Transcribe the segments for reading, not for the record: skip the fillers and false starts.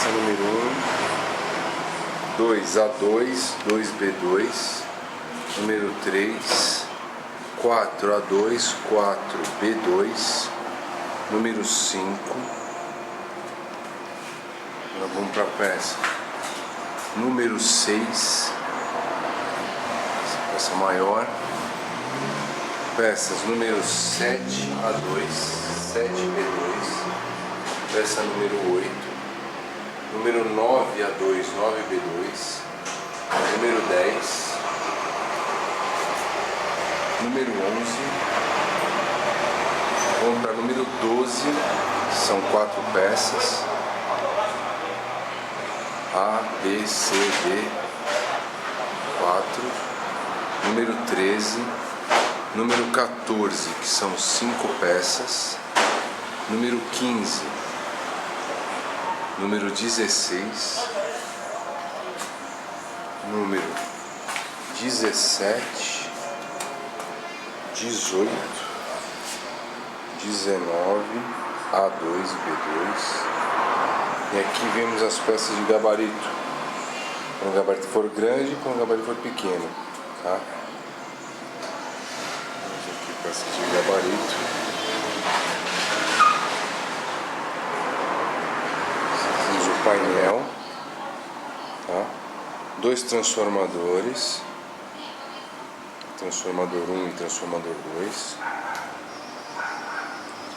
peça número 1, 2A2, 2B2, número 3, 4A2, 4B2, número 5. Agora vamos para a peça número 6, essa peça maior. Peças número 7A2, 7B2, peça número 8, número 9A2, 9B2, número 10, número 11, vamos para número 12, são 4 peças, A, B, C, D, 4, número 13, número 14, que são 5 peças, número 15, número 16, número 17, 18, 19, A2 e B2. E aqui vemos as peças de gabarito. Quando o gabarito for grande e quando o gabarito for pequeno, tá? Peças de gabarito. Temos o painel, tá? 2 transformadores, transformador 1 e transformador 2,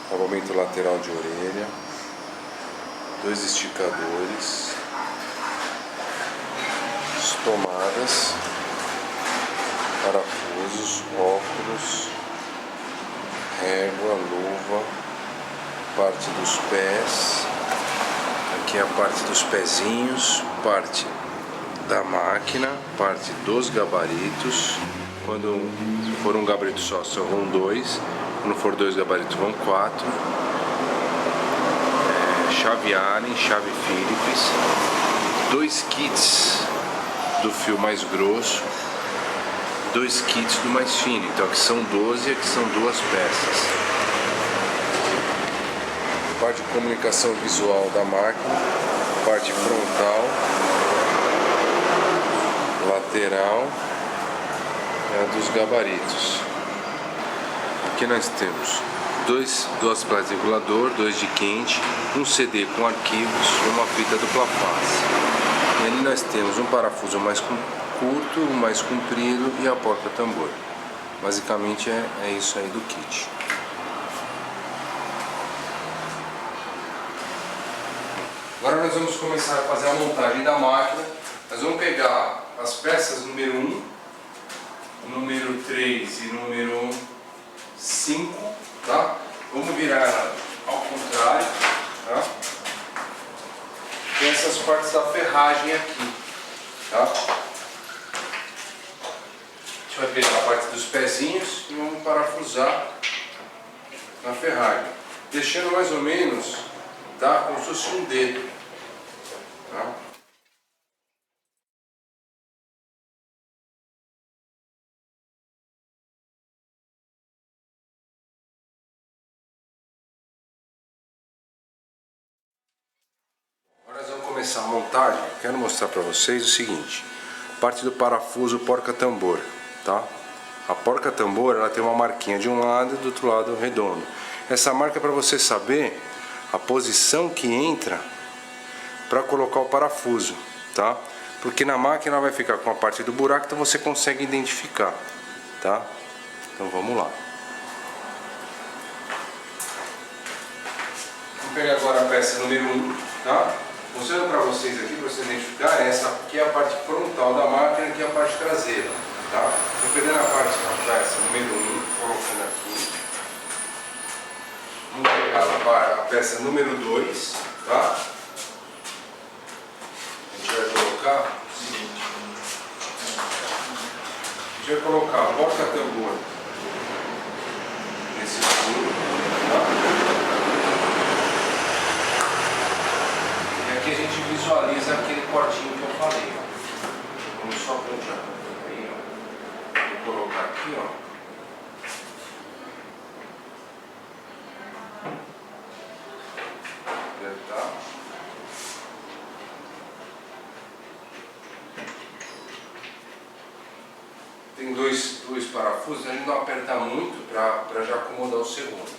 acabamento lateral de orelha, 2 esticadores, tomadas, parafusos, óculos, régua, luva, parte dos pés, aqui é a parte dos pezinhos, parte da máquina, parte dos gabaritos. Quando for um gabarito só vão 2, quando for 2 gabaritos vão 4. Chave Allen, chave Phillips, 2 kits do fio mais grosso, 2 kits do mais fino, então aqui são 12 e aqui são 2 peças. Parte de comunicação visual da máquina, parte frontal, lateral e a dos gabaritos. Aqui nós temos 2 placas de regulador, 2 de quente, um CD com arquivos e uma fita dupla face. E ali nós temos um parafuso mais curto, o mais comprido e a porta-tambor. Basicamente é isso aí do kit. Agora nós vamos começar a fazer a montagem da máquina. Nós vamos pegar as peças número 1, número 3 e número 5, tá? Vamos virar ela ao contrário, tá? Tem essas partes da ferragem aqui, tá? A gente vai pegar a parte dos pezinhos e vamos parafusar na ferragem, deixando mais ou menos, tá, como se fosse um dedo, tá? Agora nós vamos começar a montagem. Quero mostrar para vocês o seguinte: parte do parafuso porca-tambor, tá? A porca-tambor, ela tem uma marquinha de um lado e do outro lado redondo. Essa marca é para você saber a posição que entra para colocar o parafuso, tá? Porque na máquina vai ficar com a parte do buraco, então você consegue identificar, tá? Então vamos lá. Vou pegar agora a peça número 1, tá? Mostrando para vocês aqui, para vocês identificarem, essa aqui é a parte frontal da máquina, aqui é a parte traseira, tá? Estou pegando a parte da peça número 1, colocando aqui. Vamos pegar a peça número 2, tá? A gente vai colocar o seguinte: a gente vai colocar a porta-tambor nesse furo, tá? E aqui a gente visualiza aquele cortinho que eu falei, ó. Vamos só pontear. Aí, ó. Vou colocar aqui, ó. Apertar. parafusos a gente não aperta muito para já acomodar o segundo.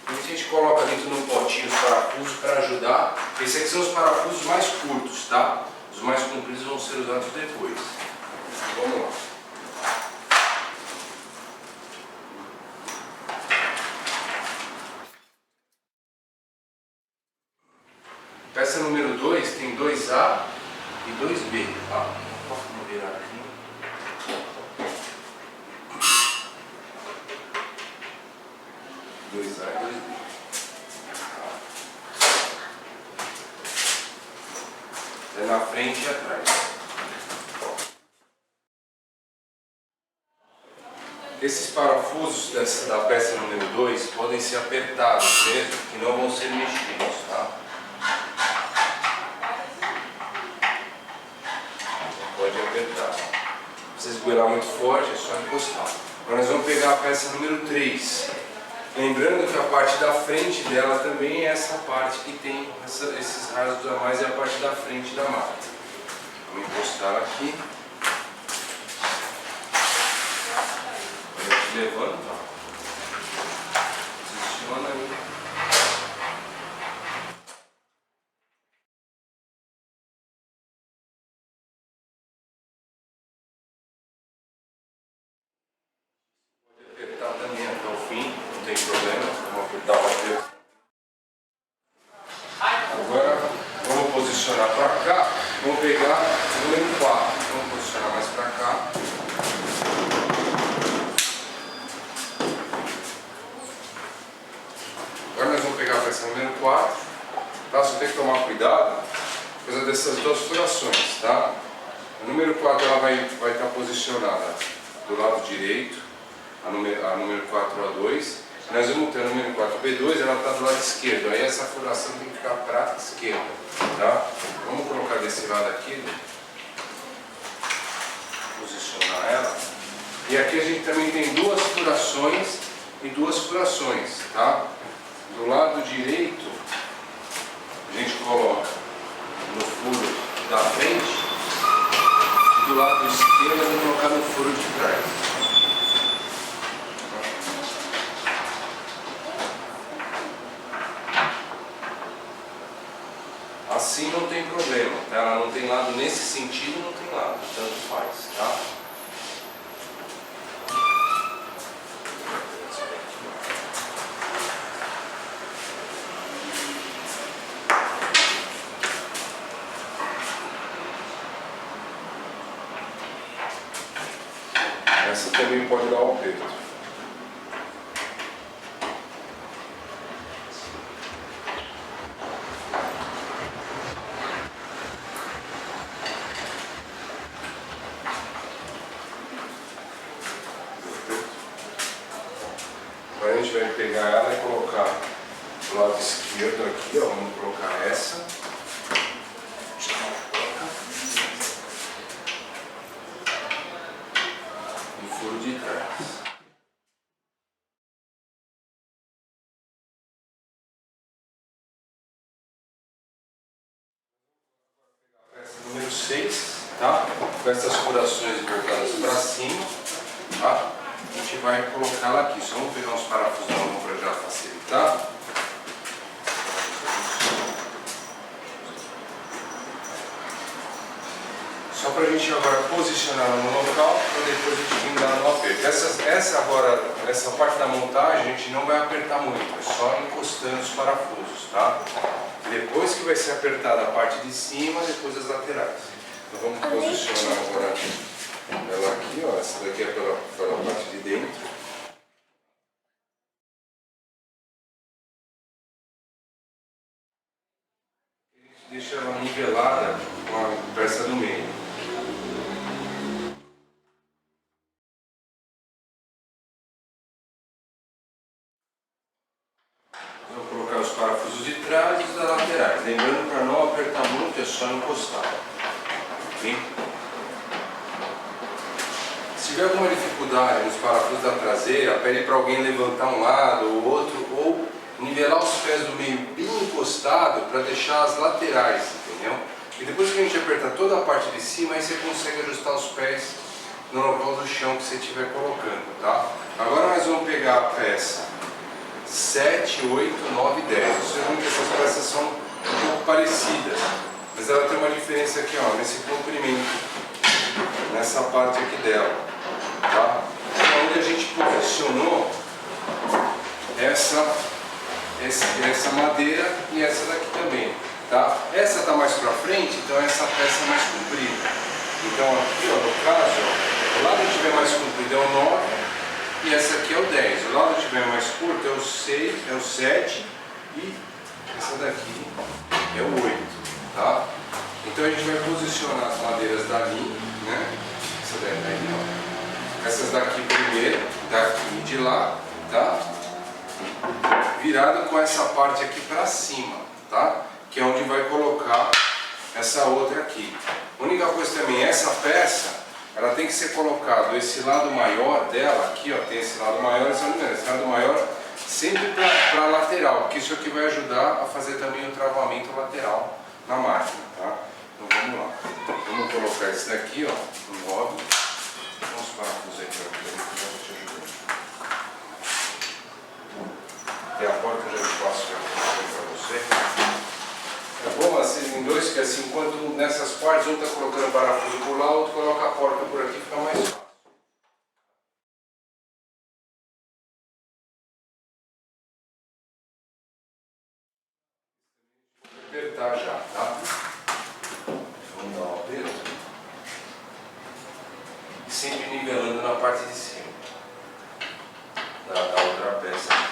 A gente coloca dentro de um potinho os parafusos para ajudar. Esses aqui são os parafusos mais curtos, tá? Os mais compridos vão ser usados depois. Então, vamos lá. Peça número 2 tem 2A e 2B. Tá? Vamos virar aqui. 2A e 2B. É na frente e atrás. Esses parafusos da peça número 2 podem ser apertados mesmo, que não vão ser mexidos, tá? Pode apertar. Se você segurar muito forte, é só encostar. Agora nós vamos pegar a peça número 3. Lembrando que a parte da frente dela também é essa parte que tem esses rasgos a mais, é a parte da frente da máquina. Vamos encostar aqui. Levanta. Posiciona aí. Pode apertar também até o fim, não tem problema. Vamos apertar o aperto. Agora vamos posicionar para cá. Vamos pegar o número 4. Vamos posicionar mais para cá. Agora nós vamos pegar a peça número 4, tá? Só tem que tomar cuidado por causa dessas duas furações, tá? A número 4 ela vai estar posicionada do lado direito, a número 4A2. Nós vamos ter a número 4B2, ela está do lado esquerdo, aí essa furação tem que ficar para a esquerda, tá? Vamos colocar desse lado aqui, posicionar ela. E aqui a gente também tem duas furações e duas furações, tá? Do lado direito, a gente coloca no furo da frente e do lado esquerdo vamos colocar no furo de trás. Assim não tem problema, tá? Ela não tem lado nesse sentido, não tem lado, tanto faz, tá? Essa também pode dar um aperto. Agora a gente vai pegar ela e colocar do lado esquerdo aqui, ó. Vamos colocar essa. No furo de trás. Peça número 6, tá? Com essas furações voltadas para cima, tá? A gente vai colocar ela aqui. Só vamos pegar uns parafusos na mão para já facilitar. Só para a gente agora posicionar ela no local, para depois a gente vir dar no aperto. Essa parte da montagem a gente não vai apertar muito, é só encostando os parafusos, tá? Depois que vai ser apertada a parte de cima, depois as laterais. Então vamos posicionar agora ela aqui, ó. Essa daqui é pela parte de dentro. A gente deixa ela nivelada com a peça do meio. Vou colocar os parafusos de trás e os da laterais. Lembrando, para não apertar muito, é só encostar. Okay? Se tiver alguma dificuldade nos parafusos da traseira, pede para alguém levantar um lado ou outro, ou nivelar os pés do meio bem encostado para deixar as laterais, entendeu? E depois que a gente apertar toda a parte de cima, aí você consegue ajustar os pés no local do chão que você estiver colocando, tá? Agora nós vamos pegar a peça 7, 8, 9 e 10. Vocês vão ver que essas peças são um pouco parecidas, mas ela tem uma diferença aqui, ó, nesse comprimento, nessa parte aqui dela, tá? Onde a gente posicionou essa madeira e essa daqui também, tá? Essa tá mais pra frente, então essa peça é mais comprida. Então aqui, ó, no caso, ó, o lado que tiver mais comprido é o 9 e essa aqui é o 10. O lado que tiver mais curto é o 6, é o 7 e essa daqui é o 8, tá? Então a gente vai posicionar as madeiras dali, né? Essa daí, ó. Essas daqui primeiro, daqui e de lá, tá? Virado com essa parte aqui pra cima, tá? Que é onde vai colocar essa outra aqui. A única coisa também, essa peça, ela tem que ser colocado esse lado maior dela, aqui ó, tem esse lado maior, esse lado maior sempre para lateral, porque isso aqui vai ajudar a fazer também o travamento lateral na máquina, tá? Então vamos lá. Vamos colocar esse daqui, ó, no 9. Vamos parafusos aí para eu vou te ajudar. Tem a porta, eu já te passo para você. É bom assim em dois, que assim, enquanto nessas partes um está colocando parafuso por lá, o outro coloca a porta por aqui, fica mais fácil. Vou apertar já, tá? Vamos dar um aperto. E sempre nivelando na parte de cima da outra peça.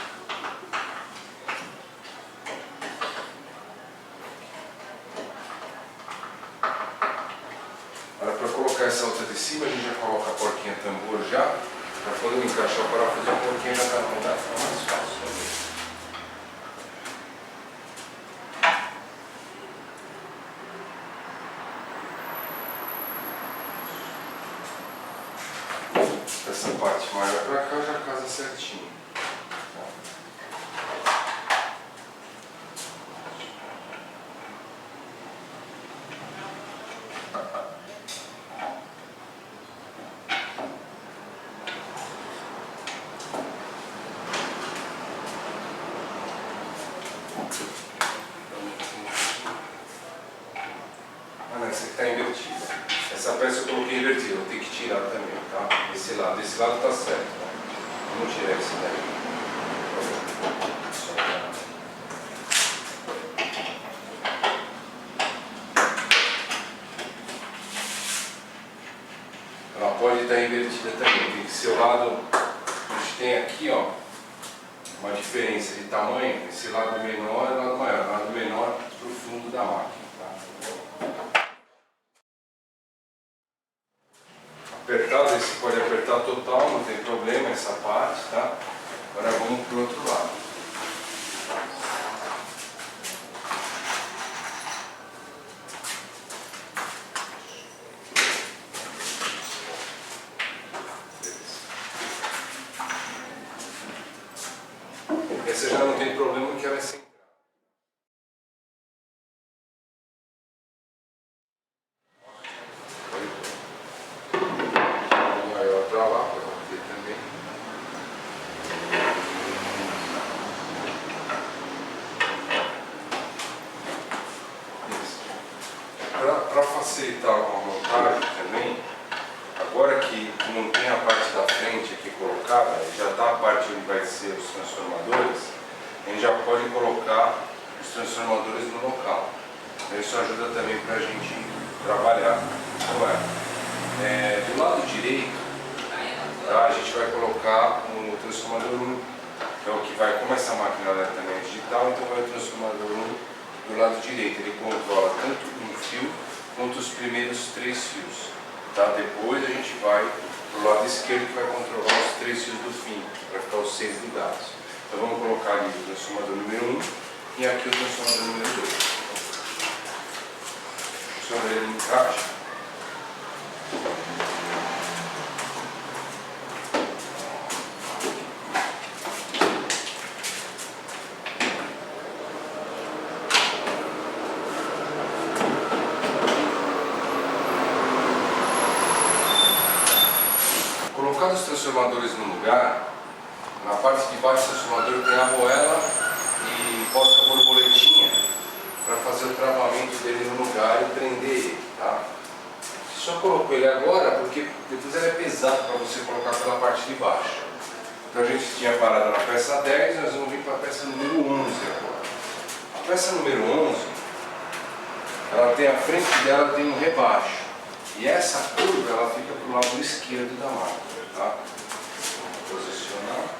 Para colocar essa outra de cima, a gente já coloca a porquinha tambor já, para quando encaixar o parafuso, a porquinha já está mais fácil também. Essa parte maior para cá já casa certinho. Essa aqui está invertida. Essa peça eu coloquei invertida, eu tenho que tirar também, tá? Esse lado está certo. Tá? Vamos tirar esse daí. Ela pode estar invertida também, tem que ser o lado. A gente tem aqui, ó, uma diferença de tamanho. Esse lado menor e o lado maior. O lado menor para o fundo da máquina. Apertado, esse pode apertar total, não tem problema essa parte, tá? Agora vamos para o outro lado. Essa já não tem problema porque ela é sem. Para facilitar a montagem também, agora que não tem a parte da frente aqui colocada, já está a parte onde vai ser os transformadores, a gente já pode colocar os transformadores no local. Isso ajuda também para a gente trabalhar. Do lado direito, tá, a gente vai colocar o transformador 1, que é o que vai, como essa máquina também é digital, então vai o transformador 1 do lado direito, ele controla tanto um fio quanto os primeiros 3 fios. Tá? Depois a gente vai para o lado esquerdo que vai controlar os 3 fios do fim, para ficar os 6 ligados. Então vamos colocar ali o transformador número 1 e aqui o transformador número 2. O transformador ele encaixa. transformadores no lugar, na parte de baixo do transformador tem a argoela e porta-borboletinha para fazer o travamento dele no lugar e prender ele, tá? Só colocou ele agora porque depois ele é pesado para você colocar pela parte de baixo. Então a gente tinha parado na peça 10, nós vamos vir para a peça número 11 agora. A peça número 11, ela tem a frente dela, tem um rebaixo. E essa curva ela fica para o lado esquerdo da máquina, tá? Vou posicionar.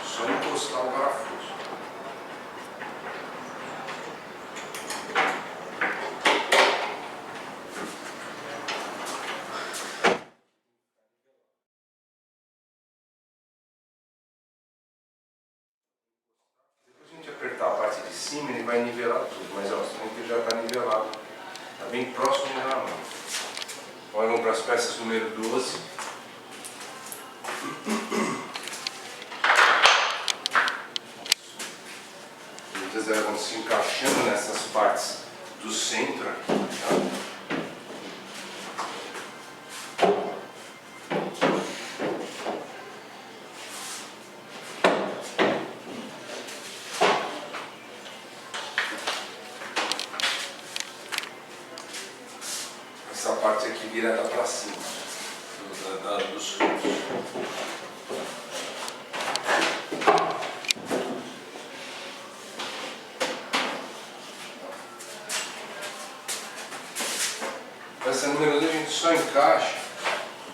Só encostar o parafuso. Depois a gente apertar a parte de cima, ele vai nivelar tudo, mas ó, você vê que ele já está nivelado, está bem próximo do nivelamento. Agora vamos para as peças número 12. Elas vão se encaixando nessas partes do centro aqui, tá? Essa parte aqui virada para cima dos fios. Essa número 2 a gente só encaixa,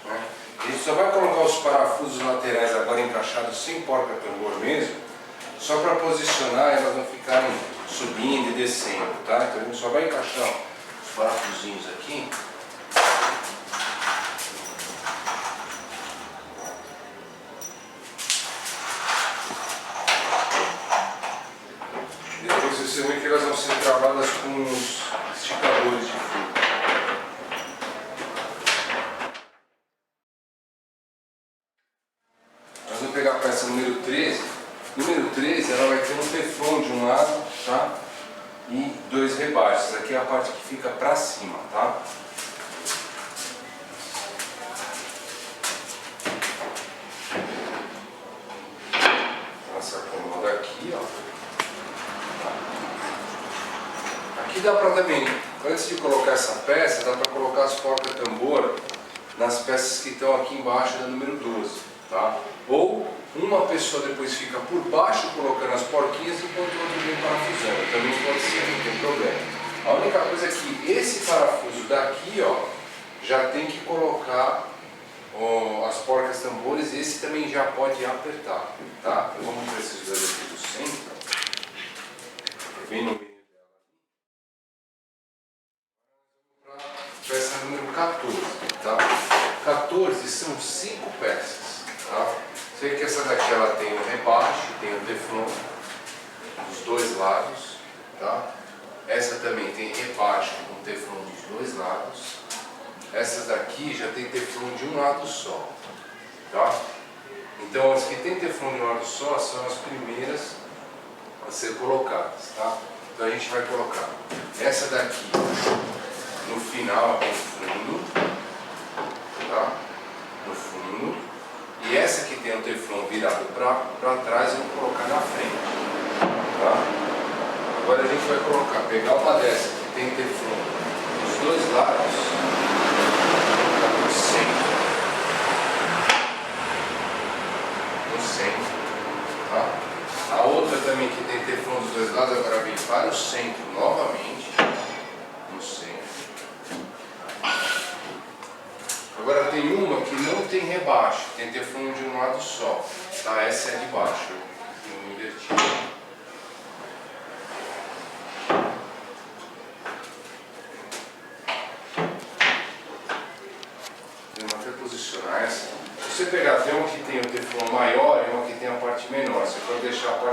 né? A gente só vai colocar os parafusos laterais agora encaixados sem porca-tambor mesmo, só para posicionar elas não ficarem subindo e descendo, tá? Então a gente só vai encaixar os parafusinhos aqui. Depois você vê que elas vão ser travadas com os esticadores de fio. Vamos pegar a peça número 13. Número 13, ela vai ter um teflon de um lado, tá? E dois rebaixos. Aqui é a parte que fica pra cima, tá? Ela se acomoda aqui, ó. Aqui dá pra também, antes de colocar essa peça, dá pra colocar as porta-tambor nas peças que estão aqui embaixo da número 12, tá? Ou uma pessoa depois fica por baixo colocando as porquinhas enquanto o outro vem parafusando. Também pode ser, não tem problema. A única coisa é que esse parafuso daqui, ó, já tem que colocar as porcas tambores. Esse também já pode apertar, tá? Então vamos para esses dois aqui do centro. Bem no meio dela. Para peça número 14, tá? 14 são 5 peças, tá? Sei que essa daqui ela tem o rebaixo, tem o teflon dos dois lados, tá? Essa também tem rebaixo com teflon dos dois lados. Essas daqui já tem teflon de um lado só, tá? Então as que tem teflon de um lado só são as primeiras a ser colocadas, tá? Então a gente vai colocar essa daqui no final, aqui no fundo, tá? No fundo. E essa que tem o teflon virado para trás, eu vou colocar na frente, tá? Agora a gente vai pegar uma dessa que tem teflon dos dois lados, colocar no centro, tá? A outra também que tem teflon dos dois lados, agora vem para o centro novamente, no centro. Agora tem uma que não tem rebaixo, tem teflon de um lado só, tá? Essa é de baixo, eu inverti.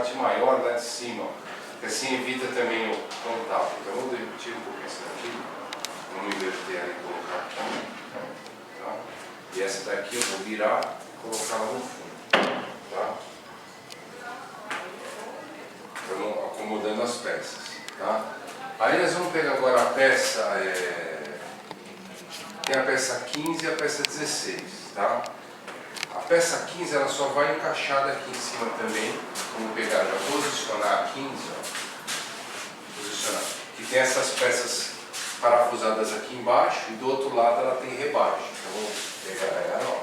parte maior lá de cima, ó, que assim evita também o contato. Então vamos repetir um pouco essa daqui, vamos inverter ela e colocar aqui, tá? E essa daqui eu vou virar e colocar lá no fundo, tá? Vamos acomodando as peças, tá? Aí nós vamos pegar agora a peça, tem a peça 15 e a peça 16, tá? A peça 15 ela só vai encaixada aqui em cima também. Vamos pegar, já posicionar a 15, ó. Posicionar. Que tem essas peças parafusadas aqui embaixo e do outro lado ela tem rebaixo. Então vou pegar ela, ó.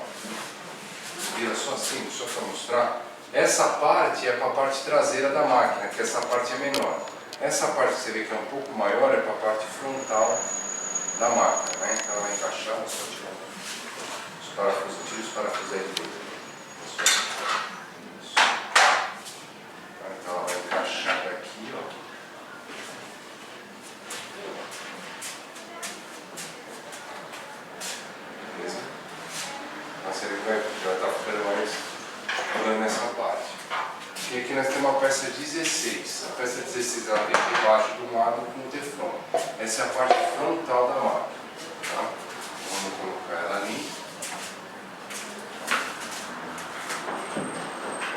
Vira só assim, só para mostrar. Essa parte é para a parte traseira da máquina, que essa parte é menor. Essa parte que você vê que é um pouco maior é para a parte frontal da máquina, né? Então ela vai encaixar, só tirar os parafusos, tira os parafusos aí dentro. Isso. Então ela vai encaixar aqui, ó. Beleza? Então você vê que vai estar ficando mais pulando nessa parte. E aqui nós temos a peça 16. A peça 16 ela tem aqui embaixo do lado com o teflon. Essa é a parte frontal da máquina. Tá? Vamos colocar ela ali.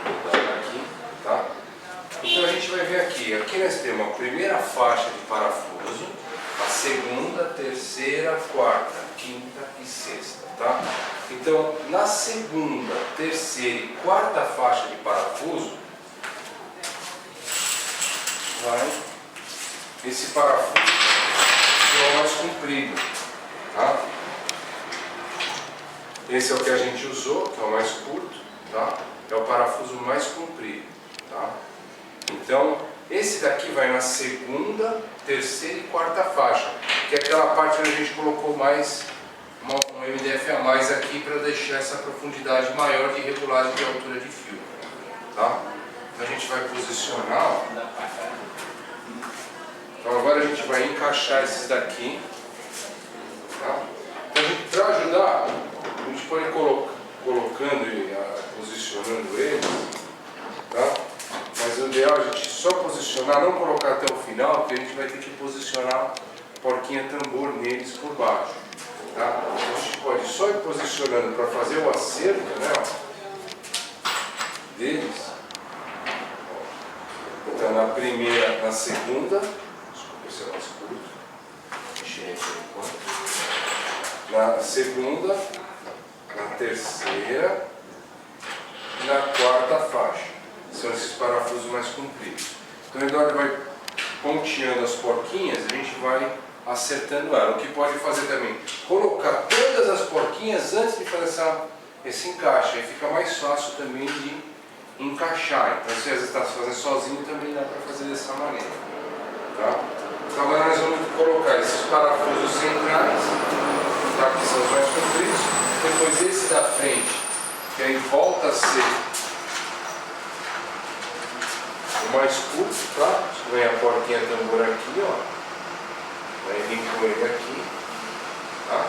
Vou botar ela aqui. Tá? Então a gente vai ver aqui. Aqui nós temos a primeira faixa de parafuso, a segunda, terceira, quarta, quinta e sexta. Tá? Então na segunda, terceira e quarta faixa de parafuso, esse parafuso é o mais comprido, tá? Esse é o que a gente usou, que é o mais curto, tá? É o parafuso mais comprido, tá? Então, esse daqui vai na segunda, terceira e quarta faixa, que é aquela parte onde a gente colocou mais um MDF a mais aqui para deixar essa profundidade maior de regulagem de altura de fio, tá? Então a gente vai posicionar, ó. Então agora a gente vai encaixar esses daqui, tá? Então para ajudar, a gente pode ir colocando e posicionando eles, tá? Mas o ideal é a gente só posicionar, não colocar até o final, porque a gente vai ter que posicionar a porquinha tambor neles por baixo, tá? Então a gente pode só ir posicionando para fazer o acerto, né, ó, deles. Então na primeira, na segunda, esse é mais curto, na segunda, na terceira e na quarta faixa. São esses parafusos mais compridos. Então, Eduardo vai ponteando as porquinhas, a gente vai acertando ela. O que pode fazer também, colocar todas as porquinhas antes de fazer esse encaixe. Aí fica mais fácil também de encaixar. Então, se às vezes está fazendo sozinho, também dá para fazer dessa maneira. Tá? Então, agora nós vamos colocar esses parafusos centrais, tá? Que são os mais compridos. Depois esse da frente, que aí volta a ser o mais curto, tá? Vem a porquinha tambor aqui, ó. Vai vir com ele aqui, tá?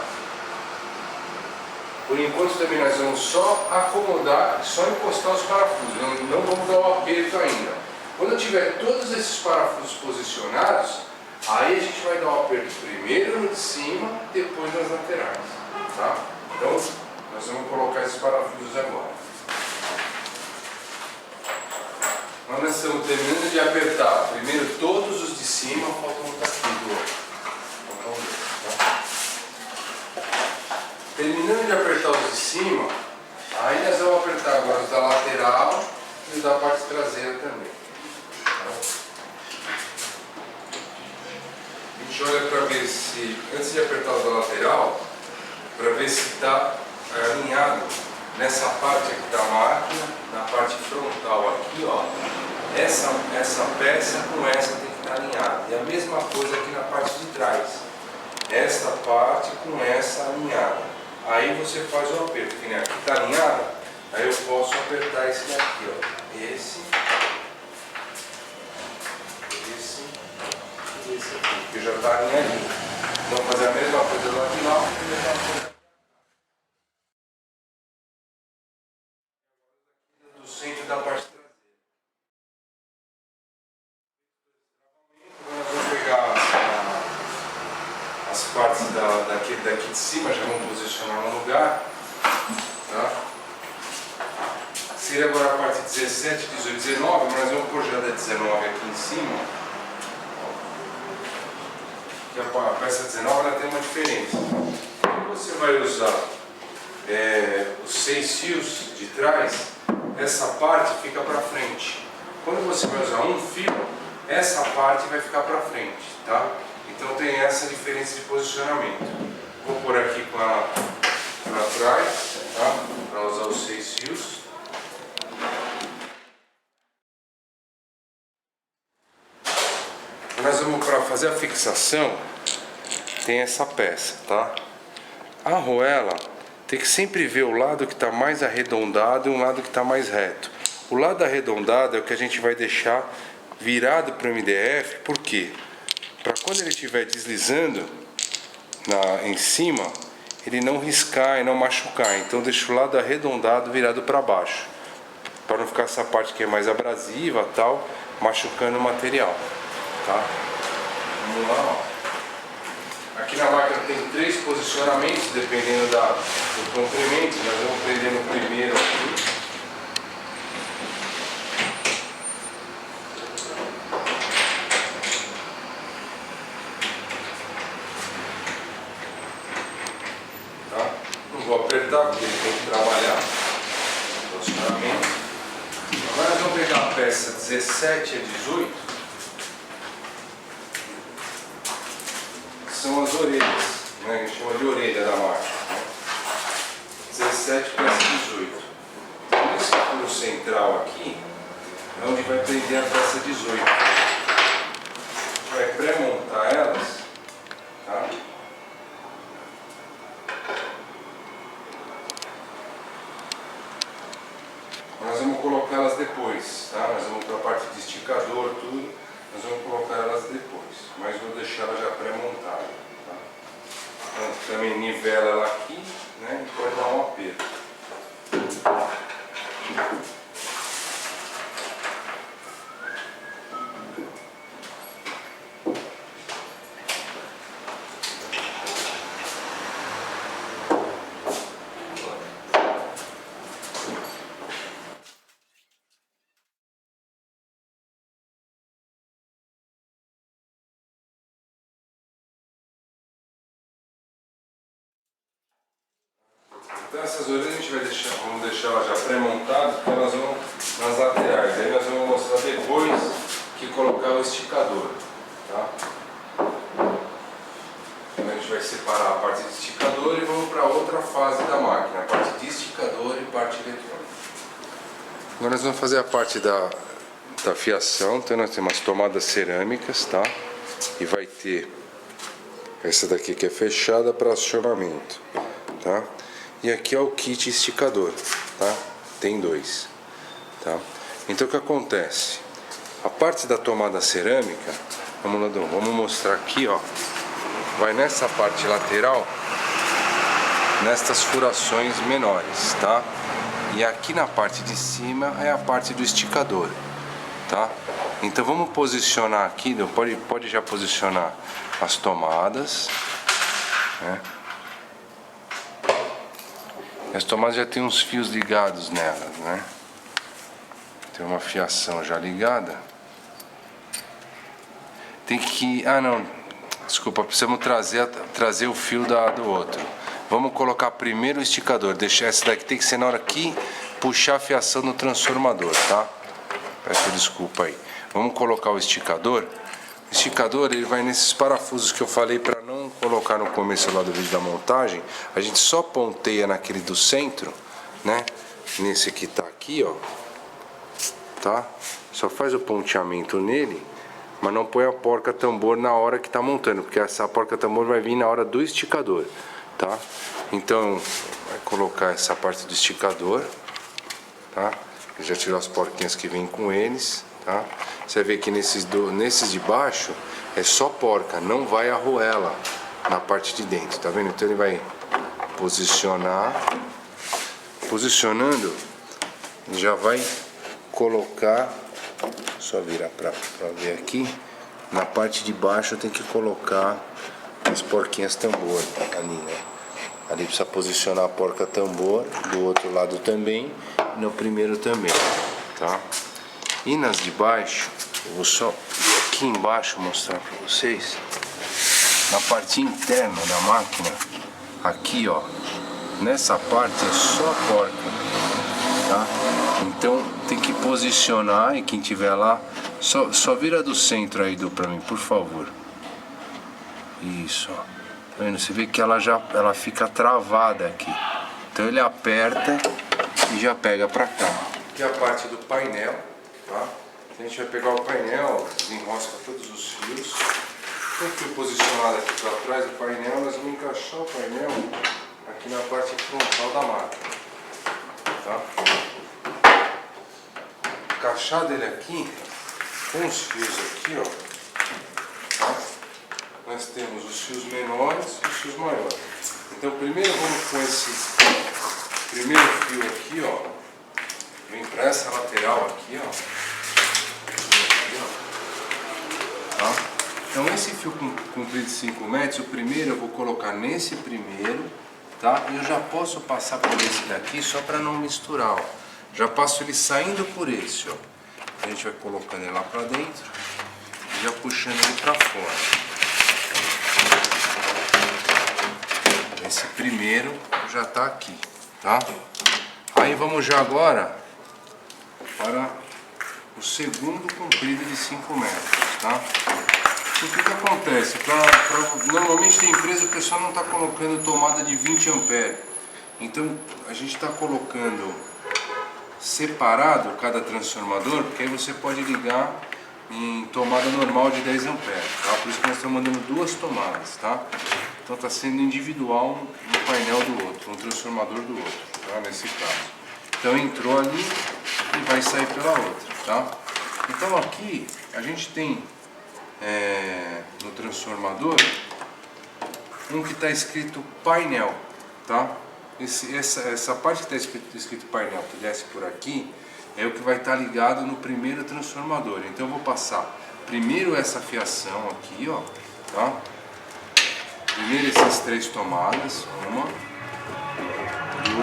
Por enquanto também nós vamos só acomodar, só encostar os parafusos, não vamos dar o aperto ainda. Quando tiver todos esses parafusos posicionados, aí a gente vai dar o aperto primeiro no de cima, depois nas laterais, tá? Então nós vamos colocar esses parafusos agora. Nós estamos terminando de apertar primeiro todos os de cima, falta um aqui do outro. Tá? Terminando de apertar os de cima, aí nós vamos apertar agora os da lateral e os da parte traseira também. Tá? A gente olha para ver se, antes de apertar os da lateral, para ver se está alinhado nessa parte aqui da máquina, na parte frontal aqui, ó. Essa peça com essa tem que estar alinhada. E a mesma coisa aqui na parte de trás. Esta parte com essa alinhada. Aí você faz o aperto, que nem aqui está alinhada, aí eu posso apertar esse daqui, ó. Esse e esse aqui, porque já está alinhadinho. Vamos fazer a mesma coisa do lado de lá. Do centro da parte partes daqui de cima já vão posicionar no lugar, tá? Seria agora a parte 17, 18, 19, mas nós vamos pôr já da 19 aqui em cima. Que a peça 19 ela tem uma diferença. Quando você vai usar os 6 fios de trás, essa parte fica para frente. Quando você vai usar um fio, essa parte vai ficar para frente, tá? Então tem essa diferença de posicionamento. Vou pôr aqui para trás, tá? Para usar os 6 fios. Nós vamos, para fazer a fixação, tem essa peça, tá? A arruela tem que sempre ver o lado que está mais arredondado e um lado que está mais reto. O lado arredondado é o que a gente vai deixar virado para o MDF, por quê? Para quando ele estiver deslizando em cima, ele não riscar e não machucar. Então deixa o lado arredondado virado para baixo, para não ficar essa parte que é mais abrasiva tal, machucando o material. Tá? Vamos lá, ó. Aqui na máquina tem 3 posicionamentos, dependendo do comprimento. Nós vamos prender no primeiro aqui. Tá? Não vou apertar porque ele tem que trabalhar o posicionamento. Agora nós vamos pegar a peça 17 a 18. São as orelhas, né? A gente chama de orelha da máquina, né? 17 para 18. Nesse furo central aqui é onde vai prender a peça 18. A gente vai pré-montar elas, tá? Nós vamos colocá-las depois, tá? Nós vamos para a parte de esticador, tudo. Nós vamos colocar elas depois, mas vou deixar ela já pré-montada, tá? Então, também nivela ela aqui, né? E pode dar um aperto. Então essas orelhas a gente vamos deixar elas já pré-montadas, porque elas vão nas laterais. Aí nós vamos mostrar depois que colocar o esticador, tá? Então a gente vai separar a parte de esticador e vamos para outra fase da máquina, a parte de esticador e parte eletrônica. Agora nós vamos fazer a parte da fiação. Então nós temos as tomadas cerâmicas, tá? E vai ter essa daqui que é fechada para acionamento, tá? E aqui é o kit esticador, tá? Tem 2, tá? Então o que acontece? A parte da tomada cerâmica, vamos mostrar aqui, ó. Vai nessa parte lateral, nestas furações menores, tá? E aqui na parte de cima é a parte do esticador, tá? Então vamos posicionar aqui, pode já posicionar as tomadas, né? As tomadas já tem uns fios ligados nelas, né? Tem uma fiação já ligada. Tem que... Ah, não. Desculpa, precisamos trazer o fio do outro. Vamos colocar primeiro o esticador. Deixar essa daqui, tem que ser na hora que puxar a fiação no transformador, tá? Peço desculpa aí. Vamos colocar o esticador. O esticador, ele vai nesses parafusos que eu falei para não colocar no começo lá do vídeo da montagem. A gente só ponteia naquele do centro, né? Nesse que tá aqui, ó. Tá? Só faz o ponteamento nele, mas não põe a porca tambor na hora que tá montando, porque essa porca tambor vai vir na hora do esticador, tá? Então, vai colocar essa parte do esticador, tá? Eu já tirou as porquinhas que vem com eles, tá? Você vê que nesses de baixo é só porca, não vai arruela na parte de dentro, tá vendo? Então ele vai posicionar, posicionando, já vai colocar, só virar para ver aqui, na parte de baixo tem que colocar as porquinhas tambor ali, né? Ali precisa posicionar a porca tambor, do outro lado também, e no primeiro também, tá? E nas de baixo, eu vou só aqui embaixo mostrar pra vocês, na parte interna da máquina, aqui ó, nessa parte é só a porca, tá? Então tem que posicionar, e quem tiver lá, só vira do centro aí, pra mim, por favor. Isso, ó. Tá vendo? Você vê que ela fica travada aqui. Então ele aperta e já pega pra cá. Aqui é a parte do painel, tá? A gente vai pegar o painel, desenrosca todos os fios. Com o fio posicionado aqui pra trás do painel, nós vamos encaixar o painel aqui na parte frontal da máquina, tá? Encaixado ele aqui, com os fios aqui, ó, tá? Nós temos os fios menores e os fios maiores. Então primeiro vamos com esse primeiro fio aqui, ó, vem para essa lateral aqui, ó, tá? Então esse fio comprido de 5 metros, o primeiro eu vou colocar nesse primeiro, tá? E eu já posso passar por esse daqui só para não misturar, ó. Já passo ele saindo por esse, ó. A gente vai colocando ele lá para dentro e já puxando ele para fora. Esse primeiro já está aqui, tá? Aí vamos já agora para o segundo comprido de 5 metros, tá? O que acontece? Normalmente tem empresa que o pessoal não está colocando tomada de 20 amperes. Então a gente está colocando separado cada transformador, porque aí você pode ligar em tomada normal de 10 amperes, tá? Por isso que nós estamos mandando 2 tomadas, tá? Então está sendo individual um painel do outro, um transformador do outro, tá? Nesse caso. Então entrou ali e vai sair pela outra, tá? Então aqui a gente tem no transformador um que está escrito painel, tá? Essa parte que está escrito painel, que desce por aqui, é o que vai estar ligado no primeiro transformador. Então eu vou passar primeiro essa fiação aqui, ó, tá? Primeiro essas 3 tomadas, 1,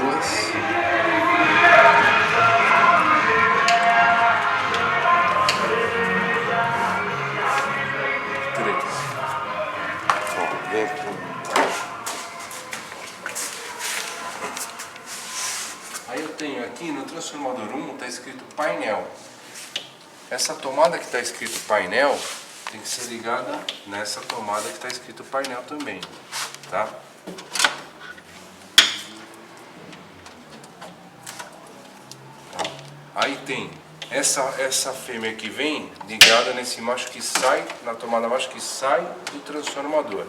2, 3. Ó, vem aqui. Aí eu tenho aqui no transformador 1, está escrito painel. Essa tomada que está escrito painel tem que ser ligada nessa tomada que está escrito painel também, tá? Aí tem essa fêmea que vem ligada nesse macho que sai, na tomada macho que sai do transformador,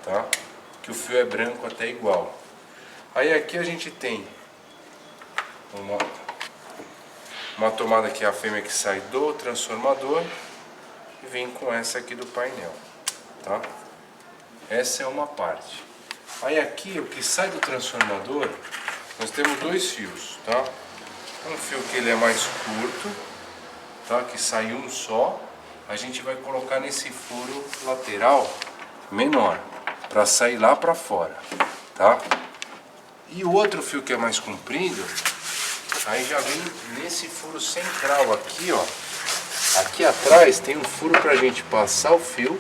tá? Que o fio é branco até igual. Aí aqui a gente tem uma tomada que é a fêmea que sai do transformador e vem com essa aqui do painel, tá? Essa é uma parte. Aí aqui, o que sai do transformador, nós temos 2 fios, tá? Um fio que ele é mais curto, tá? Que sai um só. A gente vai colocar nesse furo lateral menor, para sair lá para fora, tá? E o outro fio que é mais comprido, aí já vem nesse furo central aqui, ó. Aqui atrás tem um furo pra gente passar o fio.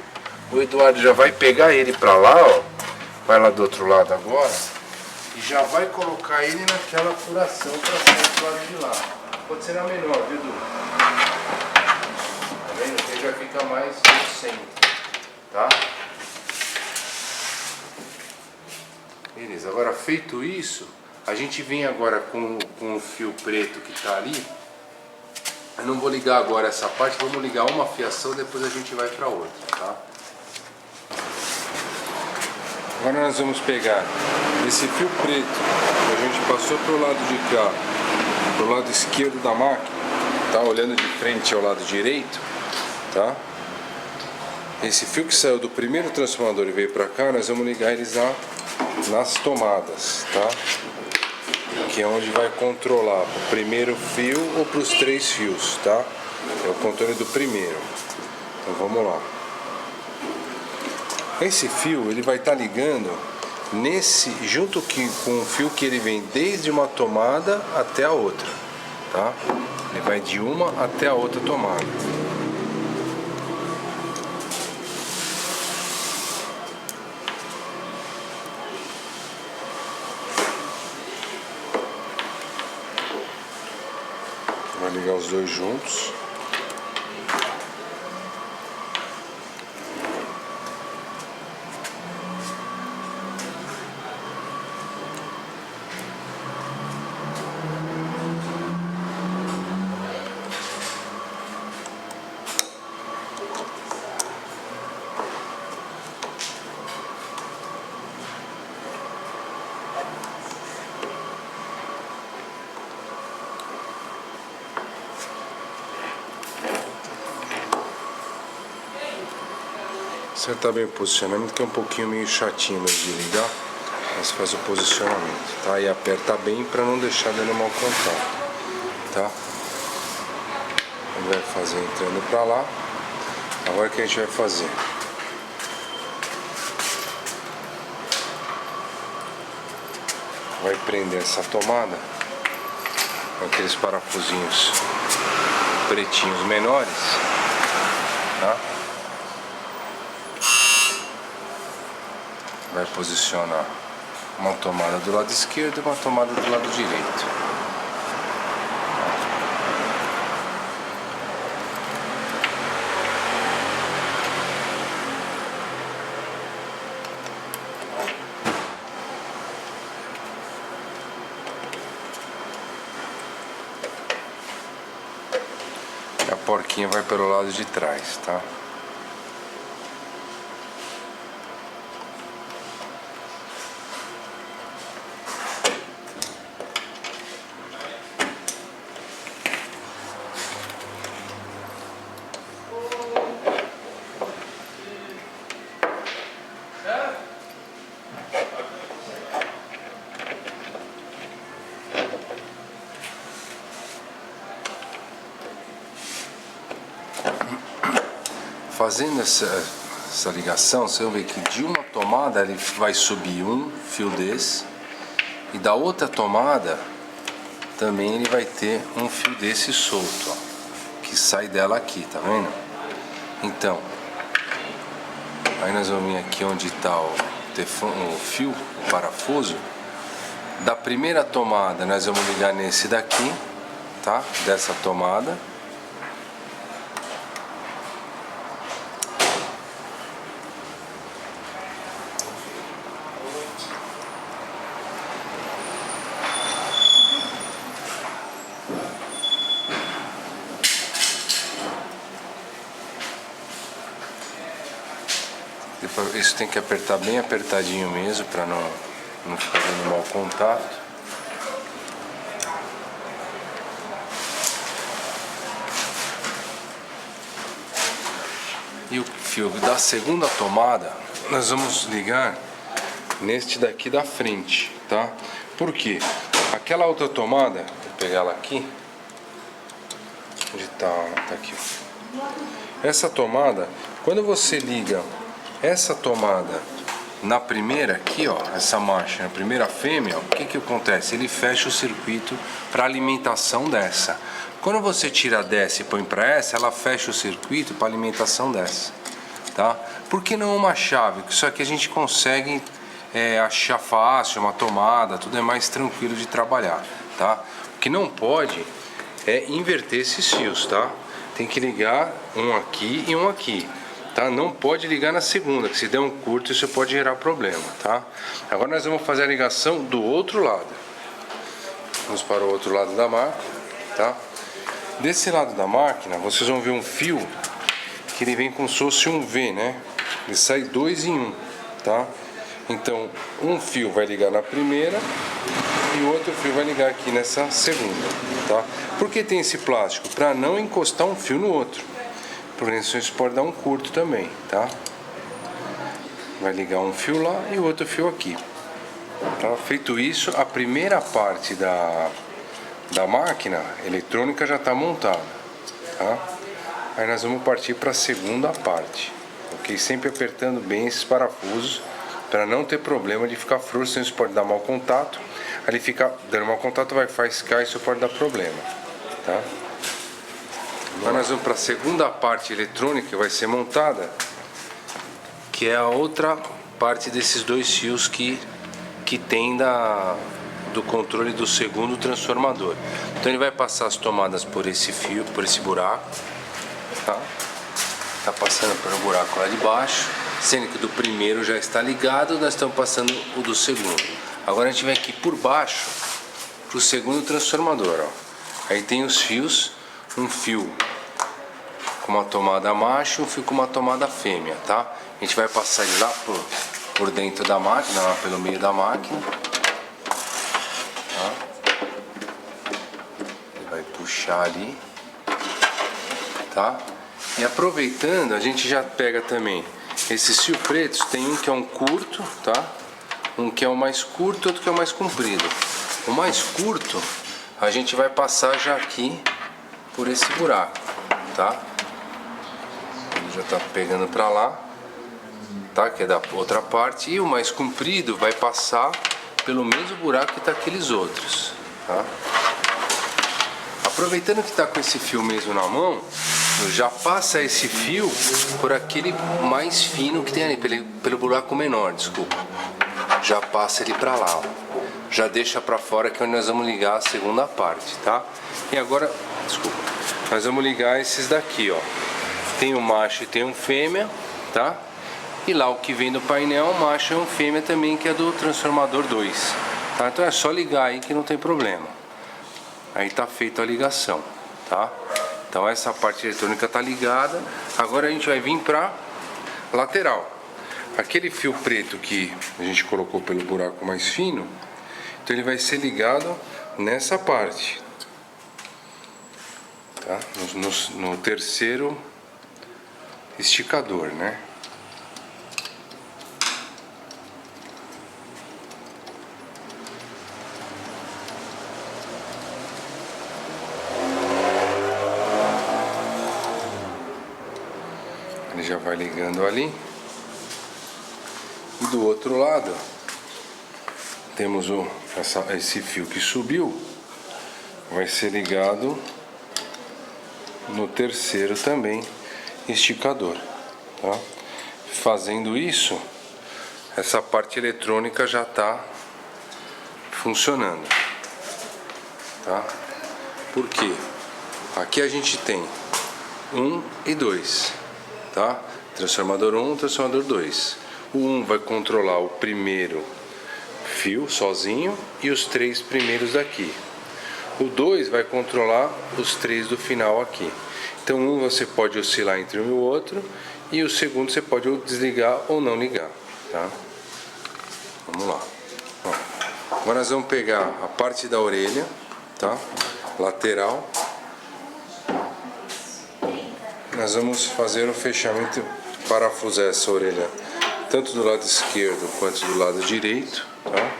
O Eduardo já vai pegar ele pra lá, ó. Vai lá do outro lado agora. E já vai colocar ele naquela furação pra sair do lado de lá. Pode ser a menor, viu, Edu? Tá vendo? Ele já fica mais no centro, tá? Beleza, agora feito isso, a gente vem agora com o fio preto que tá ali. Eu não vou ligar agora essa parte, vamos ligar uma fiação, depois a gente vai para outra, tá? Agora nós vamos pegar esse fio preto que a gente passou pro lado de cá, pro lado esquerdo da máquina, tá? Olhando de frente ao lado direito, tá? Esse fio que saiu do primeiro transformador e veio para cá, nós vamos ligar eles nas tomadas, tá? Que é onde vai controlar o primeiro fio ou para os 3 fios, tá? É o controle do primeiro. Então vamos lá. Esse fio ele vai estar ligando nesse junto com o fio que ele vem desde uma tomada até a outra, tá? Ele vai de uma até a outra tomada. Vai ligar os dois juntos. Acertar bem o posicionamento, que é um pouquinho meio chatinho de ligar, mas faz o posicionamento, tá? E aperta bem para não deixar dando mau contato, tá? Ele vai fazer entrando para lá. Agora o que a gente vai fazer? Vai prender essa tomada com aqueles parafusinhos pretinhos menores, tá? Vai posicionar uma tomada do lado esquerdo e uma tomada do lado direito. E a porquinha vai pelo lado de trás, tá? Fazendo essa ligação, você vai ver que de uma tomada ele vai subir um fio desse, e da outra tomada também ele vai ter um fio desse solto, ó, que sai dela aqui, tá vendo? Então, aí nós vamos vir aqui onde está o fio, o parafuso. Da primeira tomada nós vamos ligar nesse daqui, tá? Dessa tomada. Isso tem que apertar bem apertadinho mesmo, para não ficar dando mau contato. E o fio da segunda tomada nós vamos ligar neste daqui da frente, tá? Por quê? Aquela outra tomada, vou pegar ela aqui. Onde tá aqui. Essa tomada, quando você liga essa tomada na primeira aqui, ó, essa marcha, na primeira fêmea, ó, o que acontece? Ele fecha o circuito para alimentação dessa. Quando você tira dessa e põe para essa, ela fecha o circuito para alimentação dessa, tá? Por que não uma chave? Isso aqui a gente consegue achar fácil, uma tomada, tudo é mais tranquilo de trabalhar, tá? O que não pode é inverter esses fios, tá? Tem que ligar um aqui e um aqui. Tá? Não pode ligar na segunda, que se der um curto isso pode gerar problema, tá? Agora nós vamos fazer a ligação do outro lado. Vamos para o outro lado da máquina, tá? Desse lado da máquina vocês vão ver um fio que ele vem como se fosse um V, né? Ele sai dois em um, tá? Então um fio vai ligar na primeira e o outro fio vai ligar aqui nessa segunda, tá? Por que tem esse plástico? Para não encostar um fio no outro. Por isso pode dar um curto também, tá? Vai ligar um fio lá e o outro fio aqui. Tá? Feito isso, a primeira parte da máquina eletrônica já está montada, tá? Aí nós vamos partir para a segunda parte, ok? Sempre apertando bem esses parafusos para não ter problema de ficar frouxo, senão isso pode dar mau contato. Ali fica dando mau contato, vai faiscar, isso pode dar problema, tá? Agora nós vamos para a segunda parte eletrônica que vai ser montada, que é a outra parte desses dois fios que tem do controle do segundo transformador. Então ele vai passar as tomadas por esse fio, por esse buraco, tá? Tá passando pelo buraco lá de baixo, sendo que o do primeiro já está ligado, nós estamos passando o do segundo. Agora a gente vem aqui por baixo para o segundo transformador, ó. Aí tem os fios, um fio com uma tomada macho e um fio com uma tomada fêmea, tá? A gente vai passar ele lá por dentro da máquina, lá pelo meio da máquina, tá? Ele vai puxar ali, tá? E aproveitando, a gente já pega também esses fios pretos. Tem um que é um curto, tá? Um que é o mais curto, outro que é o mais comprido. O mais curto a gente vai passar já aqui por esse buraco, tá? Ele já tá pegando pra lá, tá? Que é da outra parte. E o mais comprido vai passar pelo mesmo buraco que tá aqueles outros, tá? Aproveitando que tá com esse fio mesmo na mão, já passa esse fio por aquele mais fino que tem ali, pelo buraco menor, desculpa. Já passa ele pra lá, ó. Já deixa pra fora, que é onde nós vamos ligar a segunda parte, tá? E agora, desculpa, nós vamos ligar esses daqui, ó. Tem um macho e tem um fêmea, tá? E lá o que vem do painel, um macho e um fêmea também, que é do transformador 2, tá? Então é só ligar aí que não tem problema. Aí tá feita a ligação, tá? Então essa parte eletrônica tá ligada. Agora a gente vai vir pra lateral. Aquele fio preto que a gente colocou pelo buraco mais fino, então ele vai ser ligado nessa parte, tá? No terceiro esticador, né? Ele já vai ligando ali. E do outro lado temos esse fio que subiu, vai ser ligado no terceiro também esticador, tá? Fazendo isso, essa parte eletrônica já está funcionando, tá? Por quê? Aqui a gente tem 1 e 2, tá? Transformador 1, transformador 2. O 1 vai controlar o primeiro fio sozinho e os 3 primeiros daqui. O 2 vai controlar os 3 do final aqui. Então um você pode oscilar entre um e o outro, e o segundo você pode desligar ou não ligar, tá? Vamos lá. Ó, agora nós vamos pegar a parte da orelha, tá? Lateral. Nós vamos fazer o fechamento, parafusar essa orelha tanto do lado esquerdo quanto do lado direito, tá?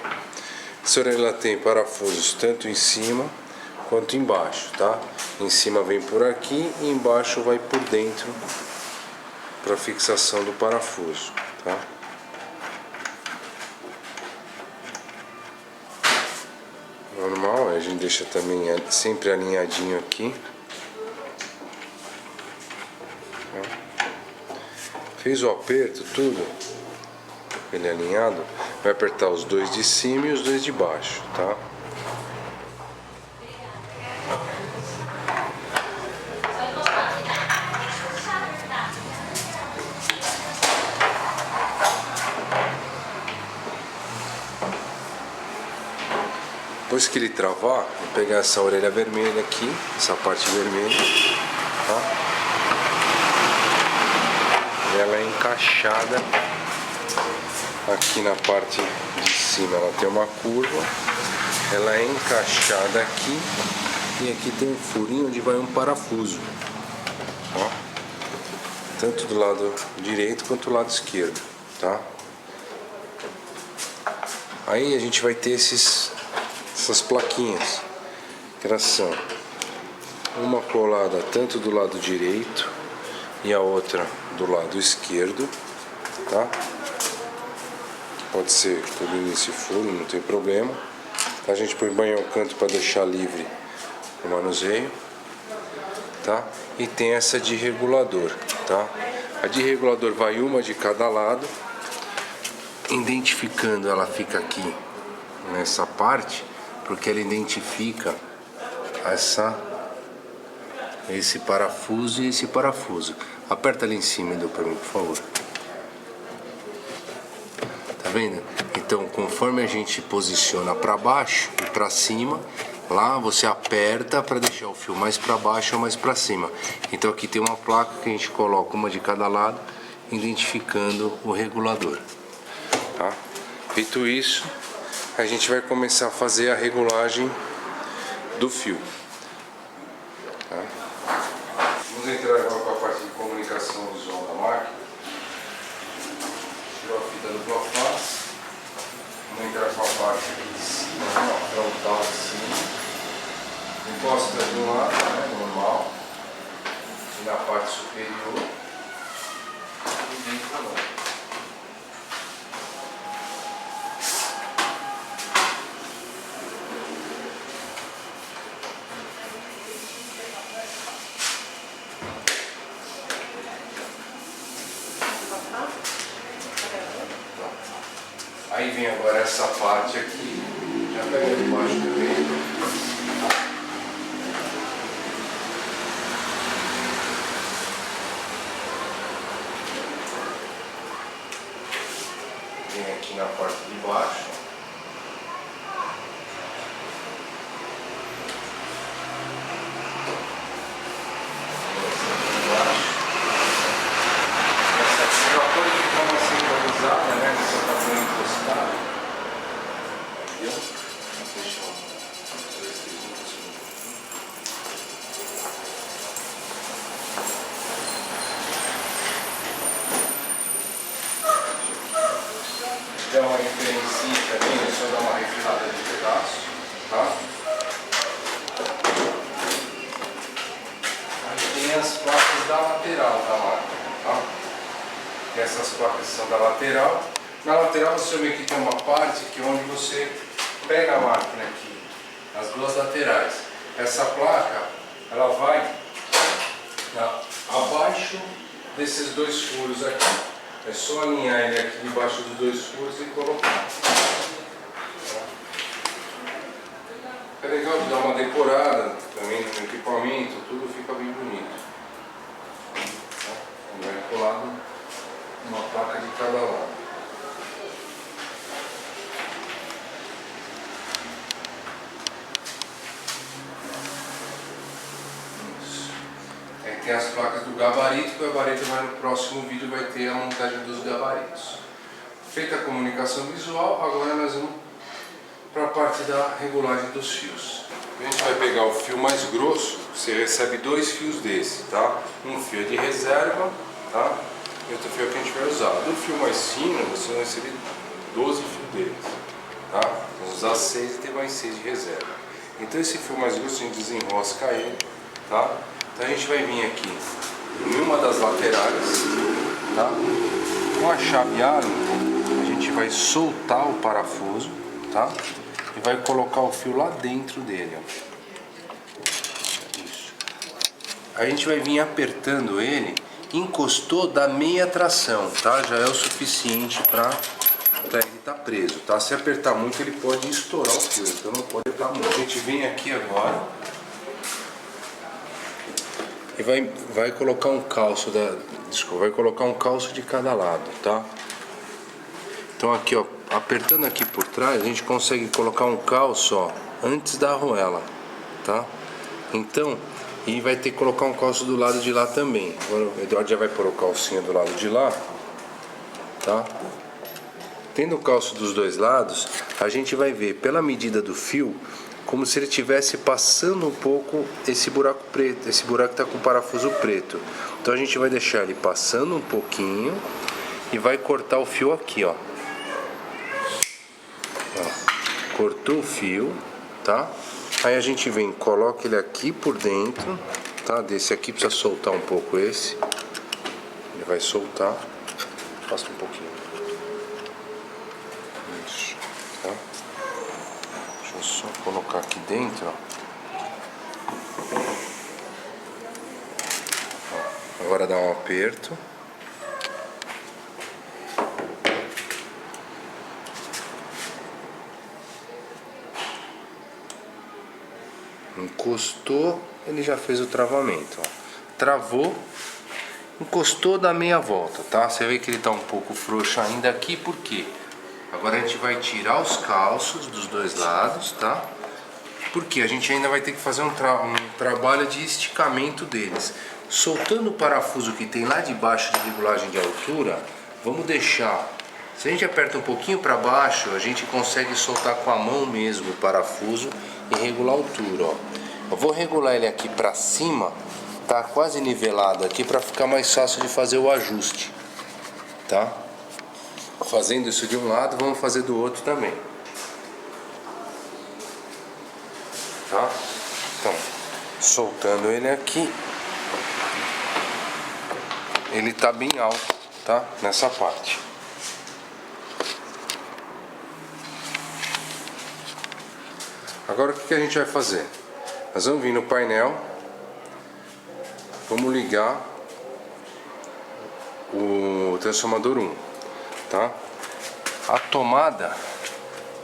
Essa orelha tem parafusos tanto em cima quanto embaixo, tá? Em cima vem por aqui e embaixo vai por dentro para fixação do parafuso, tá? Normal, a gente deixa também sempre alinhadinho aqui. Fez o aperto, tudo, ele é alinhado, vai apertar os dois de cima e os dois de baixo, tá? Depois que ele travar, vou pegar essa orelha vermelha aqui, essa parte vermelha, tá? Ela é encaixada aqui na parte de cima, ela tem uma curva, ela é encaixada aqui e aqui tem um furinho onde vai um parafuso, ó, tanto do lado direito quanto do lado esquerdo, tá? Aí a gente vai ter essas plaquinhas, que elas são uma colada tanto do lado direito e a outra do lado esquerdo, tá? Pode ser todo nesse furo, não tem problema. A gente põe bem ao canto para deixar livre o manuseio, tá? E tem essa de regulador, tá? A de regulador vai uma de cada lado. Identificando, ela fica aqui nessa parte, porque ela identifica esse parafuso e esse parafuso. Aperta ali em cima, deu para mim, por favor. Tá vendo? Então, conforme a gente posiciona para baixo e para cima, lá você aperta para deixar o fio mais para baixo ou mais para cima. Então aqui tem uma placa que a gente coloca uma de cada lado, identificando o regulador. Tá? Feito isso, a gente vai começar a fazer a regulagem do fio. Tá? Vamos entrar agora para a parte de comunicação visual da máquina. Tirou a fita dupla face. Vamos entrar com a parte aqui de cima, né? A frontal assim. Encosta de um lado, né? Normal. E na parte superior. E dentro do lado. Aí vem agora essa parte aqui, já pega de baixo também. Vem aqui na parte de baixo. Essa aqui já pode ficar mais sincronizada, né? Só tá bem encostado. Viu? Deixa eu ver se tem muito assim. Dá uma referência também, é só dar uma refilada de pedaço, tá? Aí tem as placas da lateral da máquina, tá? Essas placas são da lateral. Na lateral você vê que tem uma parte que é onde você pega a máquina aqui, as duas laterais. Essa placa, ela vai abaixo desses dois furos aqui. É só alinhar ele aqui debaixo dos dois furos e colocar. É legal de dar uma decorada também no equipamento, tudo fica bem bonito. Vai colado uma placa de cada lado. Isso. Aí tem as placas do gabarito, que o gabarito vai no próximo vídeo, vai ter a montagem dos gabaritos. Feita a comunicação visual, agora nós vamos para a parte da regulagem dos fios. A gente vai pegar o fio mais grosso, você recebe dois fios desse, tá? Um fio de reserva, tá? E outro fio que a gente vai usar. Do fio mais fino, você vai receber 12 fios deles, tá? Vamos usar 6 e ter mais 6 de reserva. Então esse fio mais grosso a gente desenrosca ele, tá? Então a gente vai vir aqui em uma das laterais, tá? Com a chave Allen, a gente vai soltar o parafuso, tá? E vai colocar o fio lá dentro dele, ó. Isso. A gente vai vir apertando ele, encostou, dá meia tração, tá? Já é o suficiente para ele estar preso, tá? Se apertar muito ele pode estourar o fio, então não pode apertar muito. A gente vem aqui agora e vai colocar um calço vai colocar um calço de cada lado, tá? Então aqui, ó, apertando aqui por trás, a gente consegue colocar um calço, ó, antes da arruela, tá? Então, e vai ter que colocar um calço do lado de lá também. Agora o Eduardo já vai pôr o calcinho do lado de lá, tá? Tendo o calço dos dois lados, a gente vai ver pela medida do fio, como se ele estivesse passando um pouco esse buraco preto, esse buraco que está com parafuso preto. Então a gente vai deixar ele passando um pouquinho e vai cortar o fio aqui, ó. Cortou o fio, tá? Aí a gente vem, coloca ele aqui por dentro, tá? Desse aqui precisa soltar um pouco esse. vai soltar. Basta um pouquinho. Isso, tá? Deixa eu só colocar aqui dentro, ó. Agora dá um aperto. Encostou, ele já fez o travamento, ó. Travou, encostou, dá meia volta, tá? Você vê que ele tá um pouco frouxo ainda aqui, por quê? Agora a gente vai tirar os calços dos dois lados, tá? Porque a gente ainda vai ter que fazer um trabalho de esticamento deles. Soltando o parafuso que tem lá de baixo de regulagem de altura, vamos deixar. Se a gente aperta um pouquinho para baixo, a gente consegue soltar com a mão mesmo o parafuso e regular a altura, ó. Eu vou regular ele aqui para cima, tá quase nivelado aqui para ficar mais fácil de fazer o ajuste, tá? Fazendo isso de um lado, vamos fazer do outro também, tá? Então, soltando ele aqui, ele tá bem alto, tá? Nessa parte. Agora o que a gente vai fazer? Nós vamos vir no painel, vamos ligar o transformador 1, tá? A tomada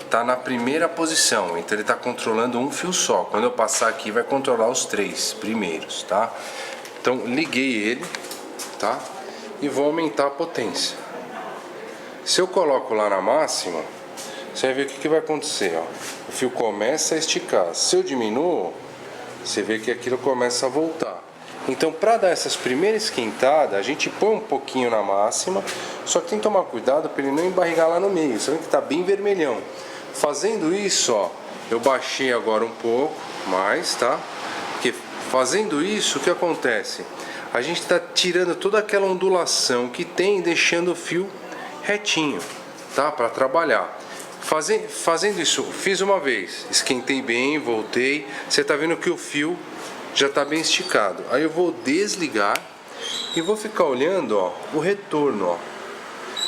tá na primeira posição, então ele está controlando um fio só. Quando eu passar aqui vai controlar os 3 primeiros, tá? Então liguei ele, tá? E vou aumentar a potência. Se eu coloco lá na máxima, você vai ver o que vai acontecer, ó. O fio começa a esticar. Se eu diminuo, você vê que aquilo começa a voltar. Então, para dar essas primeiras esquentadas, a gente põe um pouquinho na máxima, só que tem que tomar cuidado para ele não embarrigar lá no meio. Você vê que está bem vermelhão. Fazendo isso, ó, eu baixei agora um pouco mais, tá? Porque fazendo isso, o que acontece? A gente está tirando toda aquela ondulação que tem, deixando o fio retinho, tá? Para trabalhar. Fazendo isso, fiz uma vez, esquentei bem, voltei. Você está vendo que o fio já está bem esticado. Aí eu vou desligar e vou ficar olhando, ó, o retorno, ó.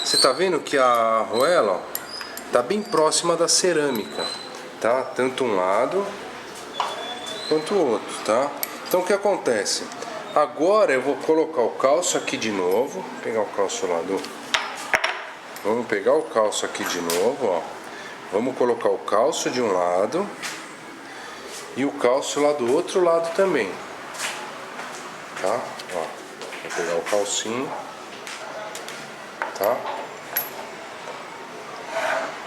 Você está vendo que a arruela, ó, tá bem próxima da cerâmica, tá? Tanto um lado quanto o outro, tá? Então o que acontece? Agora eu vou colocar o calço aqui de novo. Vou pegar o calço lá do... Vamos pegar o calço aqui de novo, ó. Vamos colocar o calço de um lado e o calço lá do outro lado também, tá? Ó, vou pegar o calcinho, tá?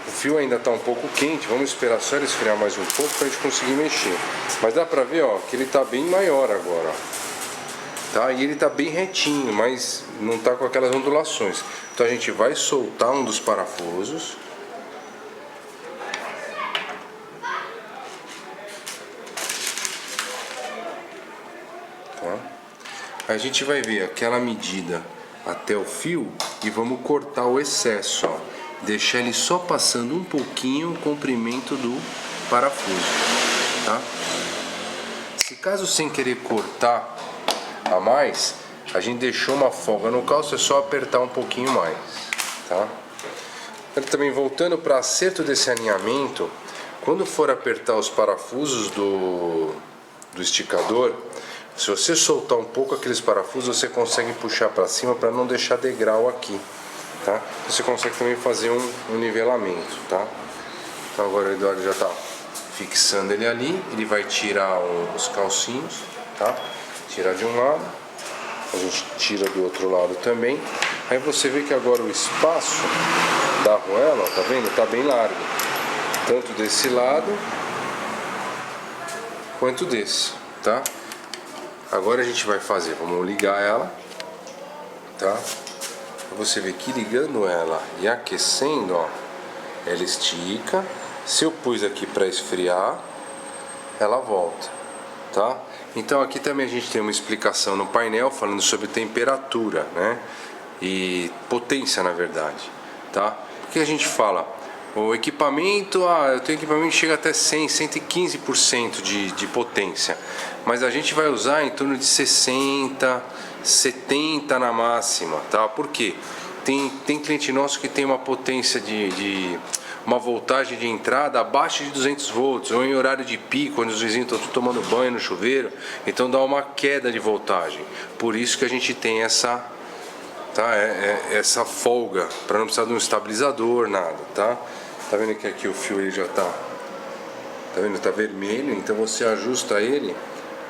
O fio ainda tá um pouco quente, vamos esperar só ele esfriar mais um pouco pra gente conseguir mexer. Mas dá pra ver, ó, que ele tá bem maior agora, ó. Tá? E ele tá bem retinho, mas não tá com aquelas ondulações. Então a gente vai soltar um dos parafusos. Tá? Aí a gente vai ver aquela medida até o fio e vamos cortar o excesso, ó. Deixar ele só passando um pouquinho o comprimento do parafuso, tá? Se caso sem querer cortar a mais, a gente deixou uma folga no calço, é só apertar um pouquinho mais, tá? Também voltando para acerto desse alinhamento, quando for apertar os parafusos do esticador, se você soltar um pouco aqueles parafusos, você consegue puxar para cima para não deixar degrau aqui, tá? Você consegue também fazer um nivelamento, tá? Então agora o Eduardo já está fixando ele ali, ele vai tirar os calcinhos, tá? Tirar de um lado, a gente tira do outro lado também. Aí você vê que agora o espaço da arruela, ó, tá vendo? Tá bem largo, tanto desse lado quanto desse, tá? Agora a gente vai fazer, vamos ligar ela, tá? Você vê que ligando ela e aquecendo, ó, ela estica. Se eu pus aqui para esfriar, ela volta, tá? Então aqui também a gente tem uma explicação no painel falando sobre temperatura, né? E potência, na verdade, tá? Porque a gente fala, O equipamento, eu tenho equipamento que chega até 100, 115% de potência, mas a gente vai usar em torno de 60, 70 na máxima, tá? Por quê? Tem cliente nosso que tem uma potência uma voltagem de entrada abaixo de 200 volts, ou em horário de pico, quando os vizinhos estão tomando banho no chuveiro, então dá uma queda de voltagem. Por isso que a gente tem essa, tá? Essa folga, para não precisar de um estabilizador, nada, tá? Tá vendo que aqui o fio ele já tá vendo? Tá vermelho, então você ajusta ele,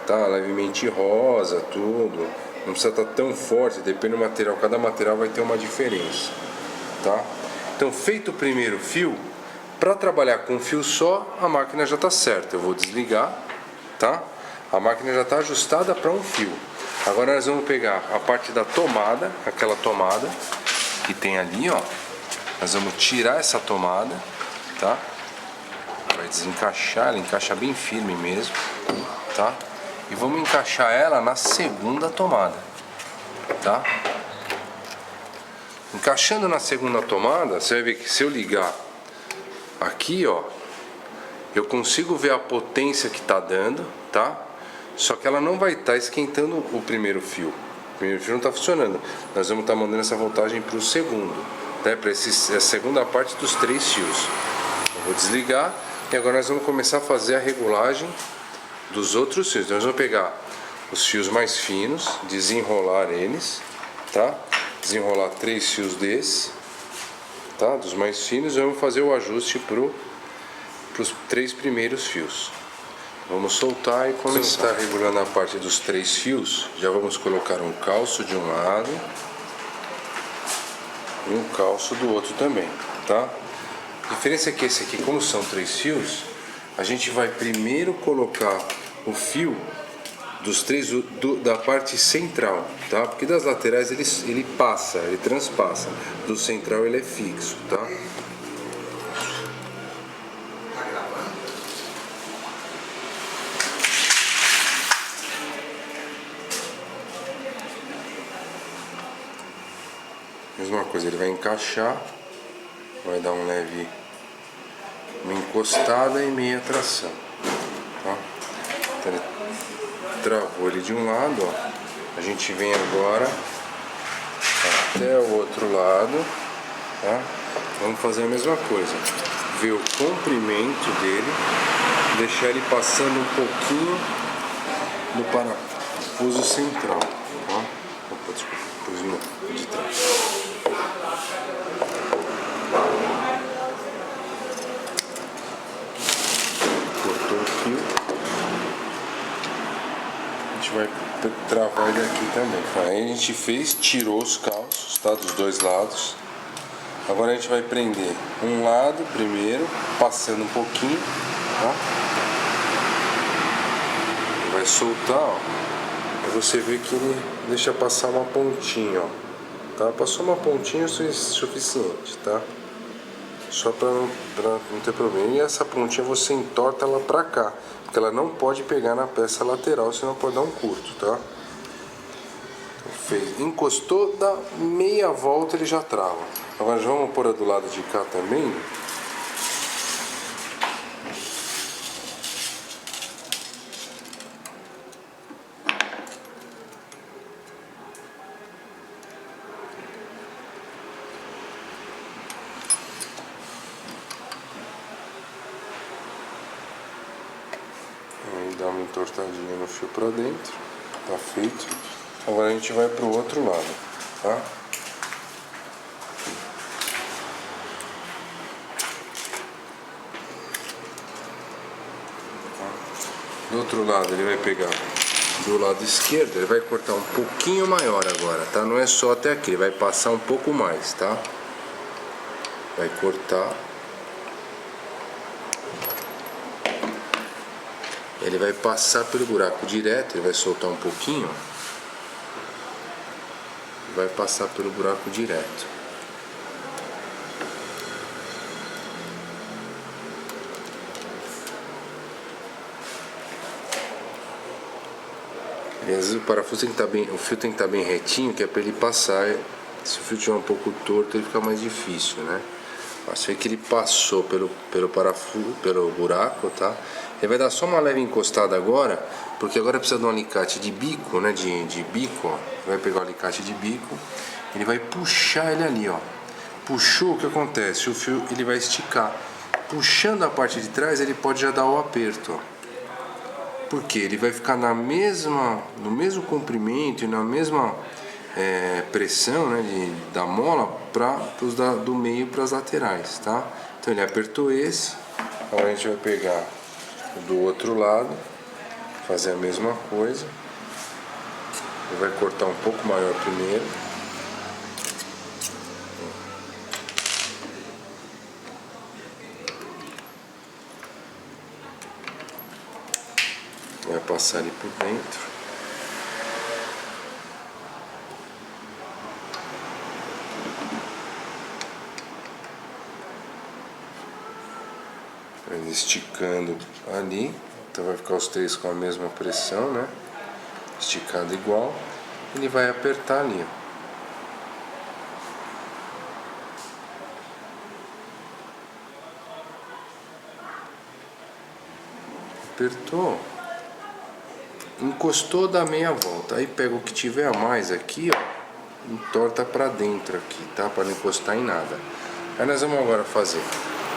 tá? Levemente rosa, tudo. Não precisa estar tão forte, depende do material, cada material vai ter uma diferença, tá? Então, feito o primeiro fio, para trabalhar com um fio só, a máquina já está certa. Eu vou desligar, tá? A máquina já está ajustada para um fio. Agora nós vamos pegar a parte da tomada, aquela tomada que tem ali, ó. Nós vamos tirar essa tomada, tá? Vai desencaixar, ela encaixa bem firme mesmo, tá? E vamos encaixar ela na segunda tomada, tá? Encaixando na segunda tomada, você vai ver que se eu ligar aqui, ó, eu consigo ver a potência que tá dando, tá? Só que ela não vai estar esquentando o primeiro fio. O primeiro fio não está funcionando. Nós vamos estar mandando essa voltagem para o segundo, né? Para a segunda parte dos 3 fios. Eu vou desligar e agora nós vamos começar a fazer a regulagem dos outros fios. Então, nós vamos pegar os fios mais finos, desenrolar eles, tá? Desenrolar 3 fios desses, tá? Dos mais finos, e vamos fazer o ajuste para os 3 primeiros fios. Vamos soltar e começar. Está regulando a parte dos 3 fios. Já vamos colocar um calço de um lado e um calço do outro também, tá? A diferença é que esse aqui, como são 3 fios, a gente vai primeiro colocar o fio dos 3 da parte central, tá? Porque das laterais ele passa, ele transpassa. Do central ele é fixo, tá? Mesma coisa, ele vai encaixar, vai dar uma encostada e meia tração, tá? Então ele travou ele de um lado, ó. A gente vem agora até o outro lado, tá? Vamos fazer a mesma coisa, ver o comprimento dele, deixar ele passando um pouquinho no parafuso central, tá? Opa, desculpa, pus no de trás. Cortou o fio. A gente vai travar ele aqui também. Aí a gente tirou os calços, tá? Dos 2 lados. Agora a gente vai prender um lado primeiro, passando um pouquinho, tá? Vai soltar, ó. Aí você vê que ele deixa passar uma pontinha, ó. Tá? Passou uma pontinha suficiente, tá? Só para não ter problema. E essa pontinha você entorta ela pra cá, porque ela não pode pegar na peça lateral, senão pode dar um curto, tá? Então, fez, encostou, dá meia volta, ele já trava. Agora já vamos pôr a do lado de cá também. Dá uma entortadinha no fio pra dentro, tá feito. Agora a gente vai pro outro lado, tá? Do outro lado ele vai pegar do lado esquerdo, ele vai cortar um pouquinho maior agora, tá? Não é só até aqui, ele vai passar um pouco mais, tá? Vai cortar. Ele vai passar pelo buraco direto, ele vai soltar um pouquinho, vai passar pelo buraco direto. E às vezes o parafuso tem que estar bem, o fio tem que estar bem retinho, que é para ele passar. Se o fio estiver um pouco torto, ele fica mais difícil, né? Você vê que ele passou pelo parafuso, pelo buraco, tá? Ele vai dar só uma leve encostada agora, porque agora precisa de um alicate de bico, né? De bico, ó. Vai pegar o alicate de bico, ele vai puxar ele ali, ó. Puxou, o que acontece? O fio ele vai esticar. Puxando a parte de trás, ele pode já dar o aperto, ó. Porque ele vai ficar no mesmo comprimento e na mesma pressão, né, da mola do meio para as laterais, tá? Então ele apertou esse, agora a gente vai pegar o do outro lado, fazer a mesma coisa. Ele vai cortar um pouco maior primeiro. Vai passar ele por dentro. Esticando ali, então vai ficar os três com a mesma pressão, né? Esticado igual, ele vai apertar ali, ó. Apertou, encostou, dá meia volta, aí pega o que tiver a mais aqui, ó, entorta pra dentro aqui, tá? Para não encostar em nada. Aí nós vamos agora fazer,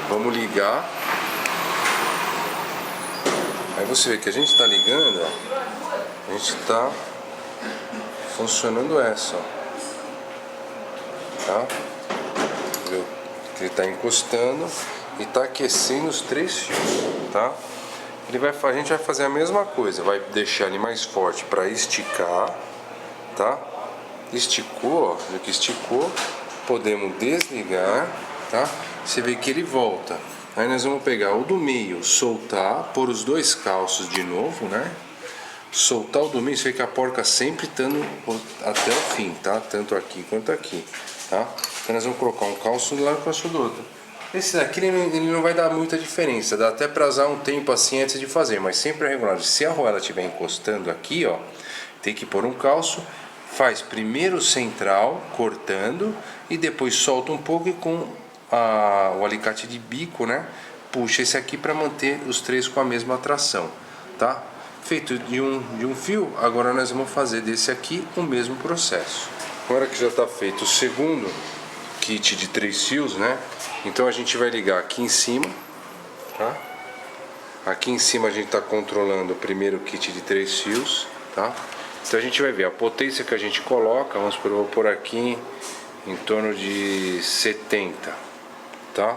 vamos ligar. Aí você vê que a gente está ligando, ó, a gente está funcionando essa, ó, tá? Viu? Ele está encostando e está aquecendo os três fios, tá? A gente vai fazer a mesma coisa, vai deixar ele mais forte para esticar, tá? Esticou, ó, viu que esticou, podemos desligar, tá? Você vê que ele volta. Aí nós vamos pegar o do meio, soltar, pôr os dois calços de novo, né? Soltar o do meio, você vê que a porca sempre estando até o fim, tá? Tanto aqui quanto aqui, tá? Então nós vamos colocar um calço de um lado e um calço do outro. Esse daqui ele não vai dar muita diferença, dá até pra usar um tempo assim antes de fazer, mas sempre é regular. Se a argoela estiver encostando aqui, ó, tem que pôr um calço, faz primeiro o central, cortando, e depois solta um pouco e com o alicate de bico, né, puxa esse aqui para manter os três com a mesma tração, tá? Feito de um fio, agora nós vamos fazer desse aqui o mesmo processo. Agora que já está feito o segundo kit de 3 fios, né, então a gente vai ligar aqui em cima, tá? Aqui em cima a gente está controlando o primeiro kit de 3 fios, tá? Então a gente vai ver a potência que a gente coloca, vamos supor, eu vou pôr aqui em torno de 70, tá?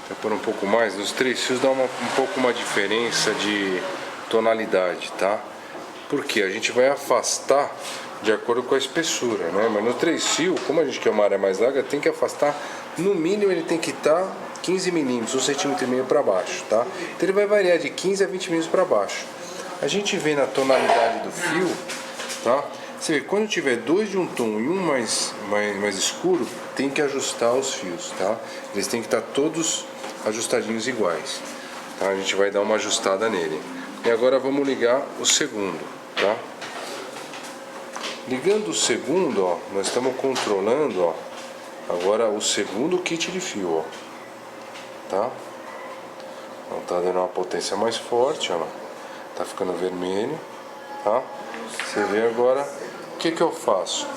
Vou pôr um pouco mais, nos 3 fios dá um pouco uma diferença de tonalidade, tá? Porque a gente vai afastar de acordo com a espessura, né? Mas no 3 fios, como a gente quer uma área mais larga, tem que afastar, no mínimo ele tem que estar 15 milímetros, 1,5 cm para baixo, tá? Então ele vai variar de 15 a 20 milímetros para baixo. A gente vê na tonalidade do fio, tá? Você vê, quando tiver dois de um tom e um mais escuro, tem que ajustar os fios, tá? Eles têm que estar todos ajustadinhos iguais, tá? A gente vai dar uma ajustada nele. E agora vamos ligar o segundo, tá? Ligando o segundo, ó, nós estamos controlando, ó, agora o segundo kit de fio, ó, tá? Então tá dando uma potência mais forte, ó, tá ficando vermelho, tá? Você vê agora, o que eu faço?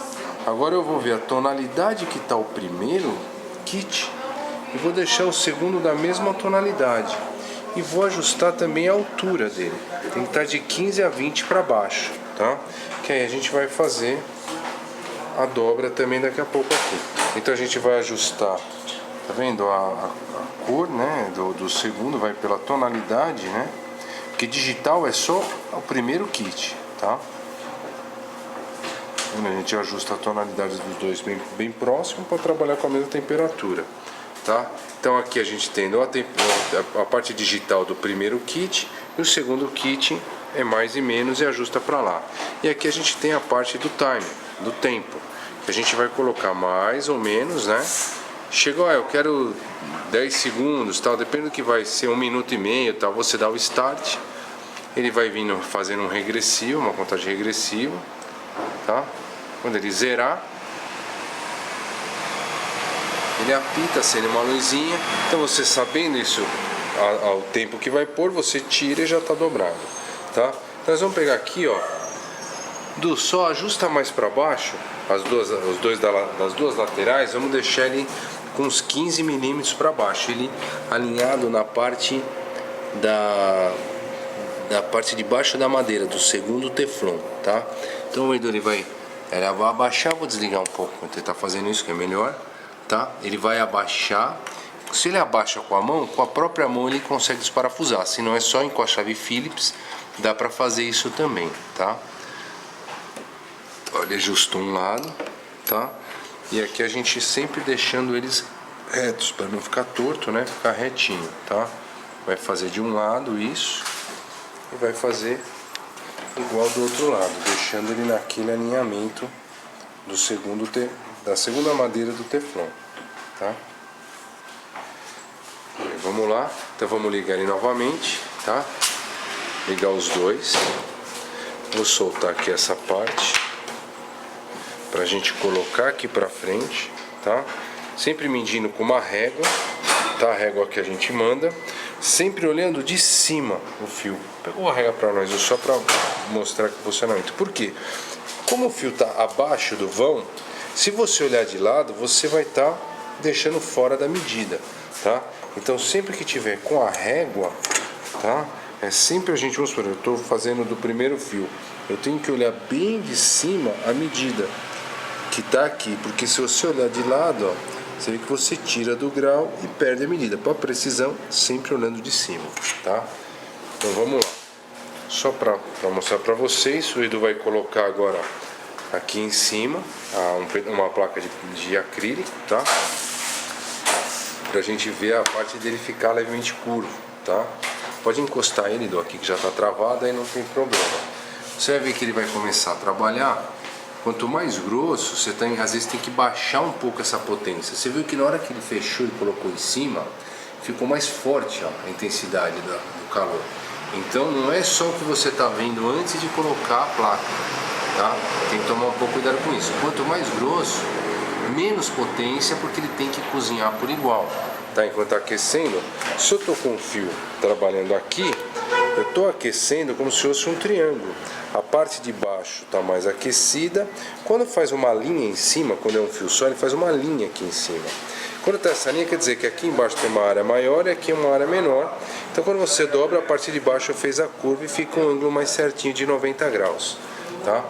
Agora eu vou ver a tonalidade que tá o primeiro kit e vou deixar o segundo da mesma tonalidade e vou ajustar também a altura dele. Tem que estar de 15 a 20 para baixo, tá? Que aí a gente vai fazer a dobra também daqui a pouco aqui. Então a gente vai ajustar, tá vendo? A cor, né, do segundo vai pela tonalidade, né? Porque digital é só o primeiro kit, tá? A gente ajusta a tonalidade dos dois bem próximo para trabalhar com a mesma temperatura, tá? Então aqui a gente tem a parte digital do primeiro kit e o segundo kit é mais e menos e ajusta para lá. E aqui a gente tem a parte do time, do tempo, que a gente vai colocar mais ou menos, né? Chegou, eu quero 10 segundos, tal, depende do que vai ser, 1 minuto e meio, tal, você dá o start, ele vai vindo fazendo um regressivo, uma contagem regressiva, tá? Quando ele zerar, ele apita, acende uma luzinha. Então você sabendo isso ao tempo que vai pôr, você tira e já está dobrado, tá? Nós vamos pegar aqui, ó, só ajusta mais para baixo das duas laterais, vamos deixar ele com uns 15 milímetros para baixo, ele alinhado na parte da parte de baixo da madeira, do segundo teflon, tá? Então o Edu ele vai abaixar, vou desligar um pouco enquanto ele tá fazendo isso, que é melhor, tá? Ele vai abaixar. Se ele abaixa com a mão, com a própria mão ele consegue desparafusar. Se não é só com a chave Phillips, dá pra fazer isso também, tá? Olha, ajustou um lado, tá? E aqui a gente sempre deixando eles retos, para não ficar torto, né? Ficar retinho, tá? Vai fazer de um lado isso e vai fazer igual do outro lado, deixando ele naquele alinhamento da segunda madeira do teflon, tá? Vamos lá, então vamos ligar ele novamente, tá? Ligar os dois. Vou soltar aqui essa parte pra gente colocar aqui pra frente, tá? Sempre medindo com uma régua, tá? A régua que a gente manda, sempre olhando de cima o fio. Pegou a régua pra nós, só pra mostrar que o funcionamento. Por quê? Como o fio tá abaixo do vão, se você olhar de lado, você vai estar deixando fora da medida, tá? Então sempre que tiver com a régua, tá? É sempre a gente, vamos supor, eu estou fazendo do primeiro fio, eu tenho que olhar bem de cima a medida que está aqui, porque se você olhar de lado, ó, você vê que você tira do grau e perde a medida. Para precisão, sempre olhando de cima, tá? Então vamos lá. Só para mostrar para vocês, o Edu vai colocar agora aqui em cima uma placa de acrílico, tá? Pra gente ver a parte dele ficar levemente curvo, tá? Pode encostar ele, Edu, aqui que já está travado, aí não tem problema. Você vai ver que ele vai começar a trabalhar. Quanto mais grosso, você às vezes tem que baixar um pouco essa potência. Você viu que na hora que ele fechou e colocou em cima, ficou mais forte, ó, a intensidade do calor. Então não é só o que você está vendo antes de colocar a placa, tá? Tem que tomar um pouco cuidado com isso. Quanto mais grosso, menos potência, porque ele tem que cozinhar por igual, tá? Enquanto está aquecendo, se eu estou com o fio trabalhando aqui, eu estou aquecendo como se fosse um triângulo. A parte de baixo está mais aquecida. Quando faz uma linha em cima, quando é um fio só, ele faz uma linha aqui em cima. Quando está essa linha, quer dizer que aqui embaixo tem uma área maior e aqui uma área menor. Então quando você dobra, a parte de baixo fez a curva e fica um ângulo mais certinho de 90 graus, tá?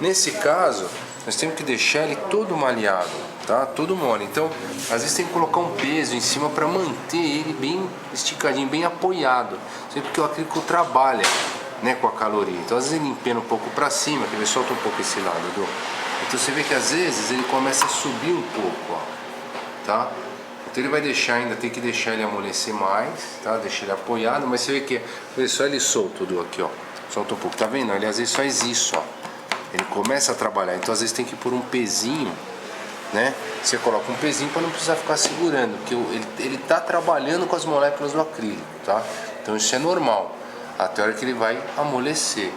Nesse caso, nós temos que deixar ele todo maleado, tá? Todo mole. Então, às vezes tem que colocar um peso em cima para manter ele bem esticadinho, bem apoiado. Sempre porque o acrílico trabalha, né, com a caloria. Então, às vezes ele empena um pouco para cima. Quer ver? Solta um pouco esse lado, Edu. Então você vê que às vezes ele começa a subir um pouco, ó, tá? Então ele vai deixar, ainda tem que deixar ele amolecer mais, tá? Deixar ele apoiado, mas você vê que é só ele solto, Edu, aqui, ó. Solta um pouco, tá vendo? Ele às vezes faz isso, ó. Ele começa a trabalhar, então às vezes tem que pôr um pezinho, né? Você coloca um pezinho para não precisar ficar segurando, porque ele tá trabalhando com as moléculas do acrílico, tá? Então isso é normal, até a hora que ele vai amolecer,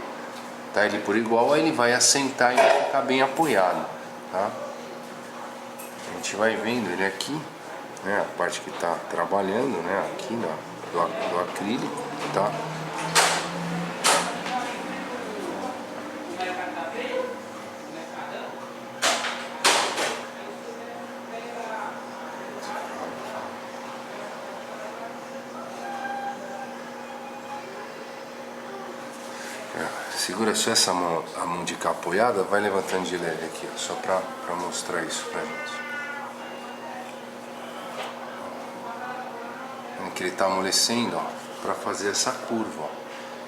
tá? Ele por igual, aí ele vai assentar e vai ficar bem apoiado, tá? A gente vai vendo ele aqui, né? A parte que tá trabalhando, né? Aqui do acrílico, tá? Segura só essa mão, a mão de cá apoiada, vai levantando de leve aqui, ó, só pra mostrar isso pra gente. Vendo que ele tá amolecendo, ó, pra fazer essa curva, ó.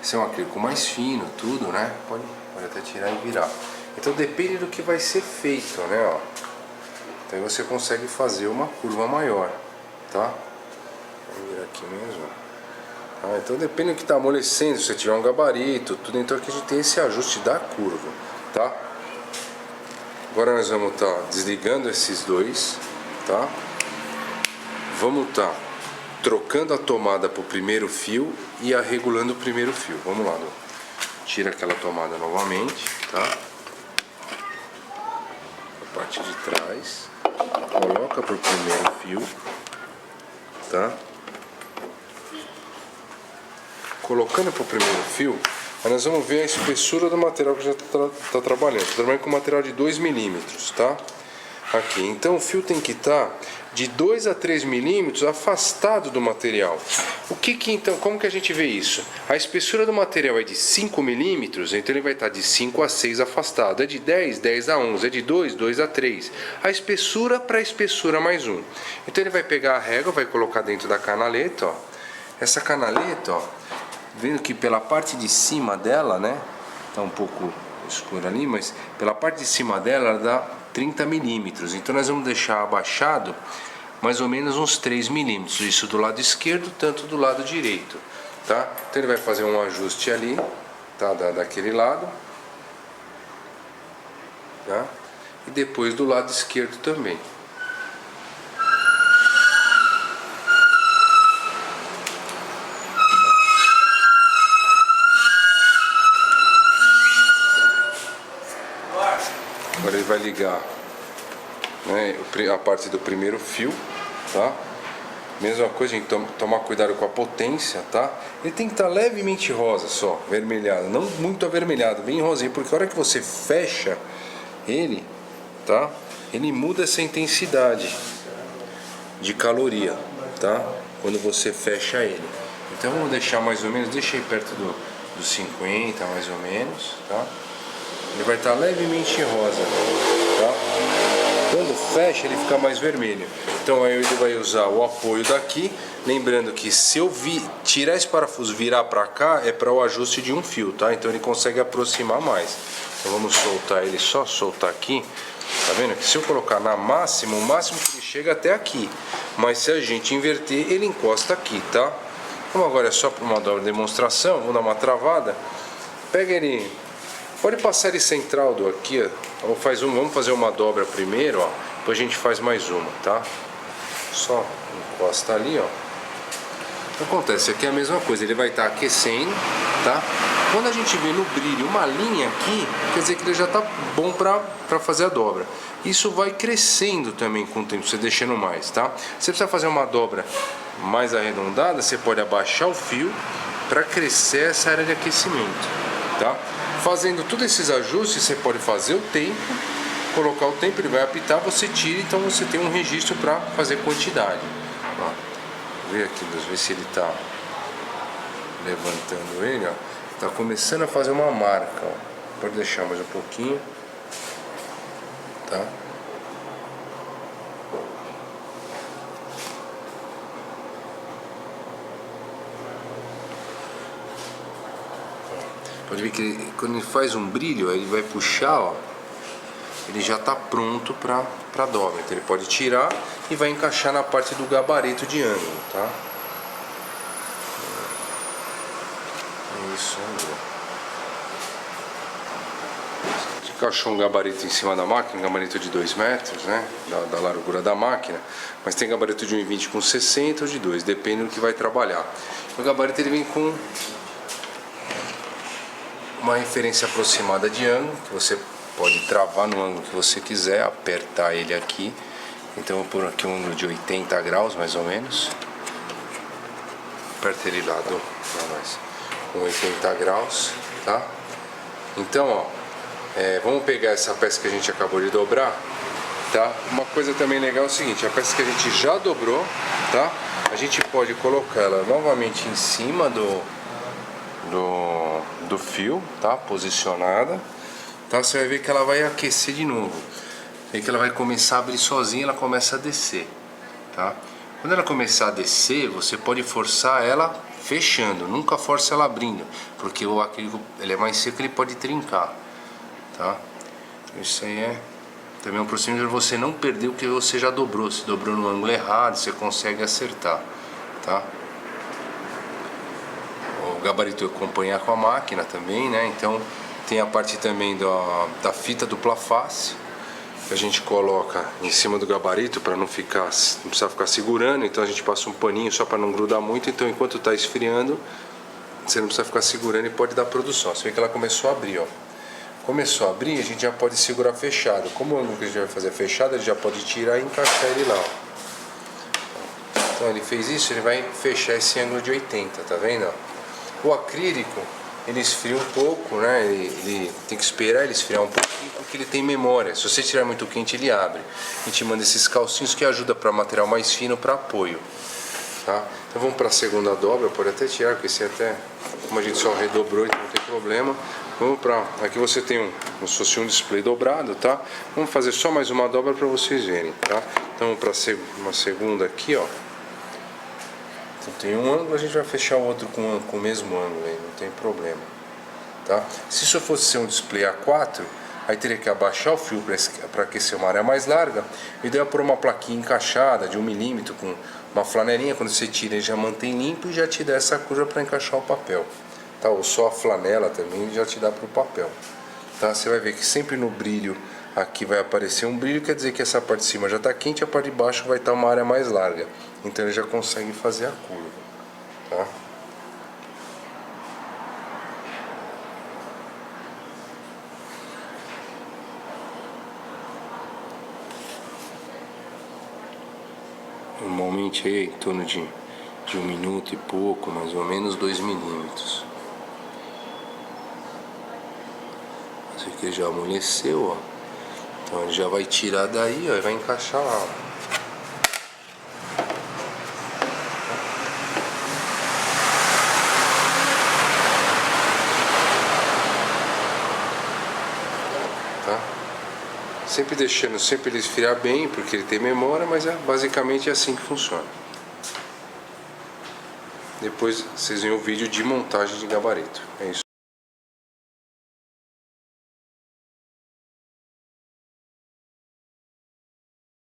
Esse é um acrílico mais fino, tudo, né? Pode até tirar e virar. Então depende do que vai ser feito, né, ó. Então aí você consegue fazer uma curva maior, tá? Vou virar aqui mesmo. Então depende do que está amolecendo, se você tiver um gabarito, tudo, então aqui a gente tem esse ajuste da curva, tá? Agora nós vamos estar desligando esses dois, tá? Vamos estar trocando a tomada para o primeiro fio e regulando o primeiro fio. Vamos lá, Lu. Tira aquela tomada novamente, tá? A parte de trás. coloca pro primeiro fio, tá? Colocando pro primeiro fio, aí nós vamos ver a espessura do material que já tá trabalhando. Estou trabalhando com material de 2 milímetros, tá? Aqui, então o fio tem que estar de 2 a 3 milímetros afastado do material. Então, como que a gente vê isso? A espessura do material é de 5 milímetros, então ele vai estar de 5 a 6 afastado. É de 10, 10 a 11, é de 2, 2 a 3. A espessura para espessura mais 1. Então ele vai pegar a régua, vai colocar dentro da canaleta, ó. Essa canaleta, ó, vendo que pela parte de cima dela, né, tá um pouco escura ali, mas pela parte de cima dela ela dá 30 milímetros. Então nós vamos deixar abaixado mais ou menos uns 3 milímetros, isso do lado esquerdo, tanto do lado direito, tá? Então ele vai fazer um ajuste ali, tá, daquele lado, tá? E depois do lado esquerdo também. Agora ele vai ligar, né, a parte do primeiro fio, tá? Mesma coisa, a gente tomar cuidado com a potência, tá? Ele tem que estar levemente rosa só, avermelhado, não muito avermelhado, bem rosinho, porque a hora que você fecha ele, tá? Ele muda essa intensidade de caloria, tá? Quando você fecha ele. Então vamos deixar mais ou menos, deixa aí perto dos 50 mais ou menos, tá? Ele vai estar levemente rosa, tá? Quando fecha ele fica mais vermelho. Então aí ele vai usar o apoio daqui, lembrando que se eu tirar esse parafuso, virar para cá, é para o ajuste de um fio, tá? Então ele consegue aproximar mais. Então vamos soltar ele, só soltar aqui. Tá vendo que se eu colocar na máxima, o máximo que ele chega até aqui, mas se a gente inverter ele encosta aqui, tá? Como agora é só para uma demonstração, vou dar uma travada. Pega ele, pode passar ele central do aqui, ó, ou vamos fazer uma dobra primeiro, ó, depois a gente faz mais uma, tá? Só encosta ali, ó. O que acontece aqui é a mesma coisa, ele vai estar aquecendo, tá? Quando a gente vê no brilho uma linha aqui, quer dizer que ele já está bom para fazer a dobra. Isso vai crescendo também com o tempo, você deixando mais, tá? Se você precisa fazer uma dobra mais arredondada, você pode abaixar o fio para crescer essa área de aquecimento, tá? Fazendo todos esses ajustes, você pode fazer o tempo, colocar o tempo, ele vai apitar, você tira, então você tem um registro para fazer quantidade. Ó, vou ver aqui, ver se ele está levantando ele, ó. Tá começando a fazer uma marca, ó. Pode deixar mais um pouquinho, tá? Pode ver que quando ele faz um brilho, ele vai puxar, ó, ele já está pronto para dobra. Então ele pode tirar e vai encaixar na parte do gabarito de ângulo, tá? Isso, encaixou um gabarito em cima da máquina, um gabarito de 2 metros, né? Da largura da máquina, mas tem gabarito de 1,20 com 60 ou de 2, depende do que vai trabalhar. O gabarito ele vem com uma referência aproximada de ângulo, que você pode travar no ângulo que você quiser, apertar ele aqui. Então eu vou pôr aqui um ângulo de 80 graus mais ou menos. Aperta ele lá com 80 graus, tá? Então, ó, vamos pegar essa peça que a gente acabou de dobrar, tá? Uma coisa também legal é o seguinte, a peça que a gente já dobrou, tá? A gente pode colocar ela novamente em cima do fio, tá? Posicionada, tá? Você vai ver que ela vai aquecer de novo. Aí que ela vai começar a abrir sozinha, ela começa a descer, tá? Quando ela começar a descer, você pode forçar ela fechando, nunca force ela abrindo, porque o acrílico ele é mais seco, ele pode trincar, tá? Isso aí é também um procedimento para você não perder o que você já dobrou. Se dobrou no ângulo errado, você consegue acertar, tá? O gabarito acompanhar com a máquina também, né? Então tem a parte também da fita dupla face, que a gente coloca em cima do gabarito para não precisar ficar segurando. Então a gente passa um paninho só para não grudar muito. Então enquanto está esfriando, você não precisa ficar segurando e pode dar produção. Você vê que ela começou a abrir, ó. Começou a abrir, a gente já pode segurar fechado. Como o ângulo que a gente vai fazer fechado, a gente já pode tirar e encaixar ele lá, ó. Então ele fez isso, ele vai fechar esse ângulo de 80, tá vendo? O acrílico, ele esfria um pouco, né? Ele tem que esperar ele esfriar um pouquinho porque ele tem memória. Se você tirar muito quente, ele abre. A gente manda esses calcinhos que ajuda para material mais fino, para apoio, tá? Então vamos para a segunda dobra, pode até tirar, porque esse até, como a gente só redobrou, então não tem problema. Vamos para, aqui você tem como se fosse um display dobrado, tá? Vamos fazer só mais uma dobra para vocês verem, tá? Então para uma segunda aqui, ó. Então tem um ângulo, a gente vai fechar o outro com o mesmo ângulo aí, não tem problema, tá? Se isso fosse ser um display A4, aí teria que abaixar o fio para aquecer uma área mais larga, e daí pôr uma plaquinha encaixada de 1 milímetro com uma flanelinha, quando você tira ele já mantém limpo e já te dá essa curva para encaixar o papel, tá? Ou só a flanela também já te dá para o papel, tá? Você vai ver que sempre no brilho aqui vai aparecer um brilho, quer dizer que essa parte de cima já está quente, a parte de baixo vai estar uma área mais larga. Então ele já consegue fazer a curva, tá? Normalmente aí em torno de 1 minuto e pouco, mais ou menos 2 milímetros. Esse aqui já amoleceu, ó. Então ele já vai tirar daí, ó, e vai encaixar lá, ó. Tá? Sempre deixando sempre ele esfriar bem, porque ele tem memória, mas basicamente é assim que funciona. Depois vocês veem o vídeo de montagem de gabarito. É isso.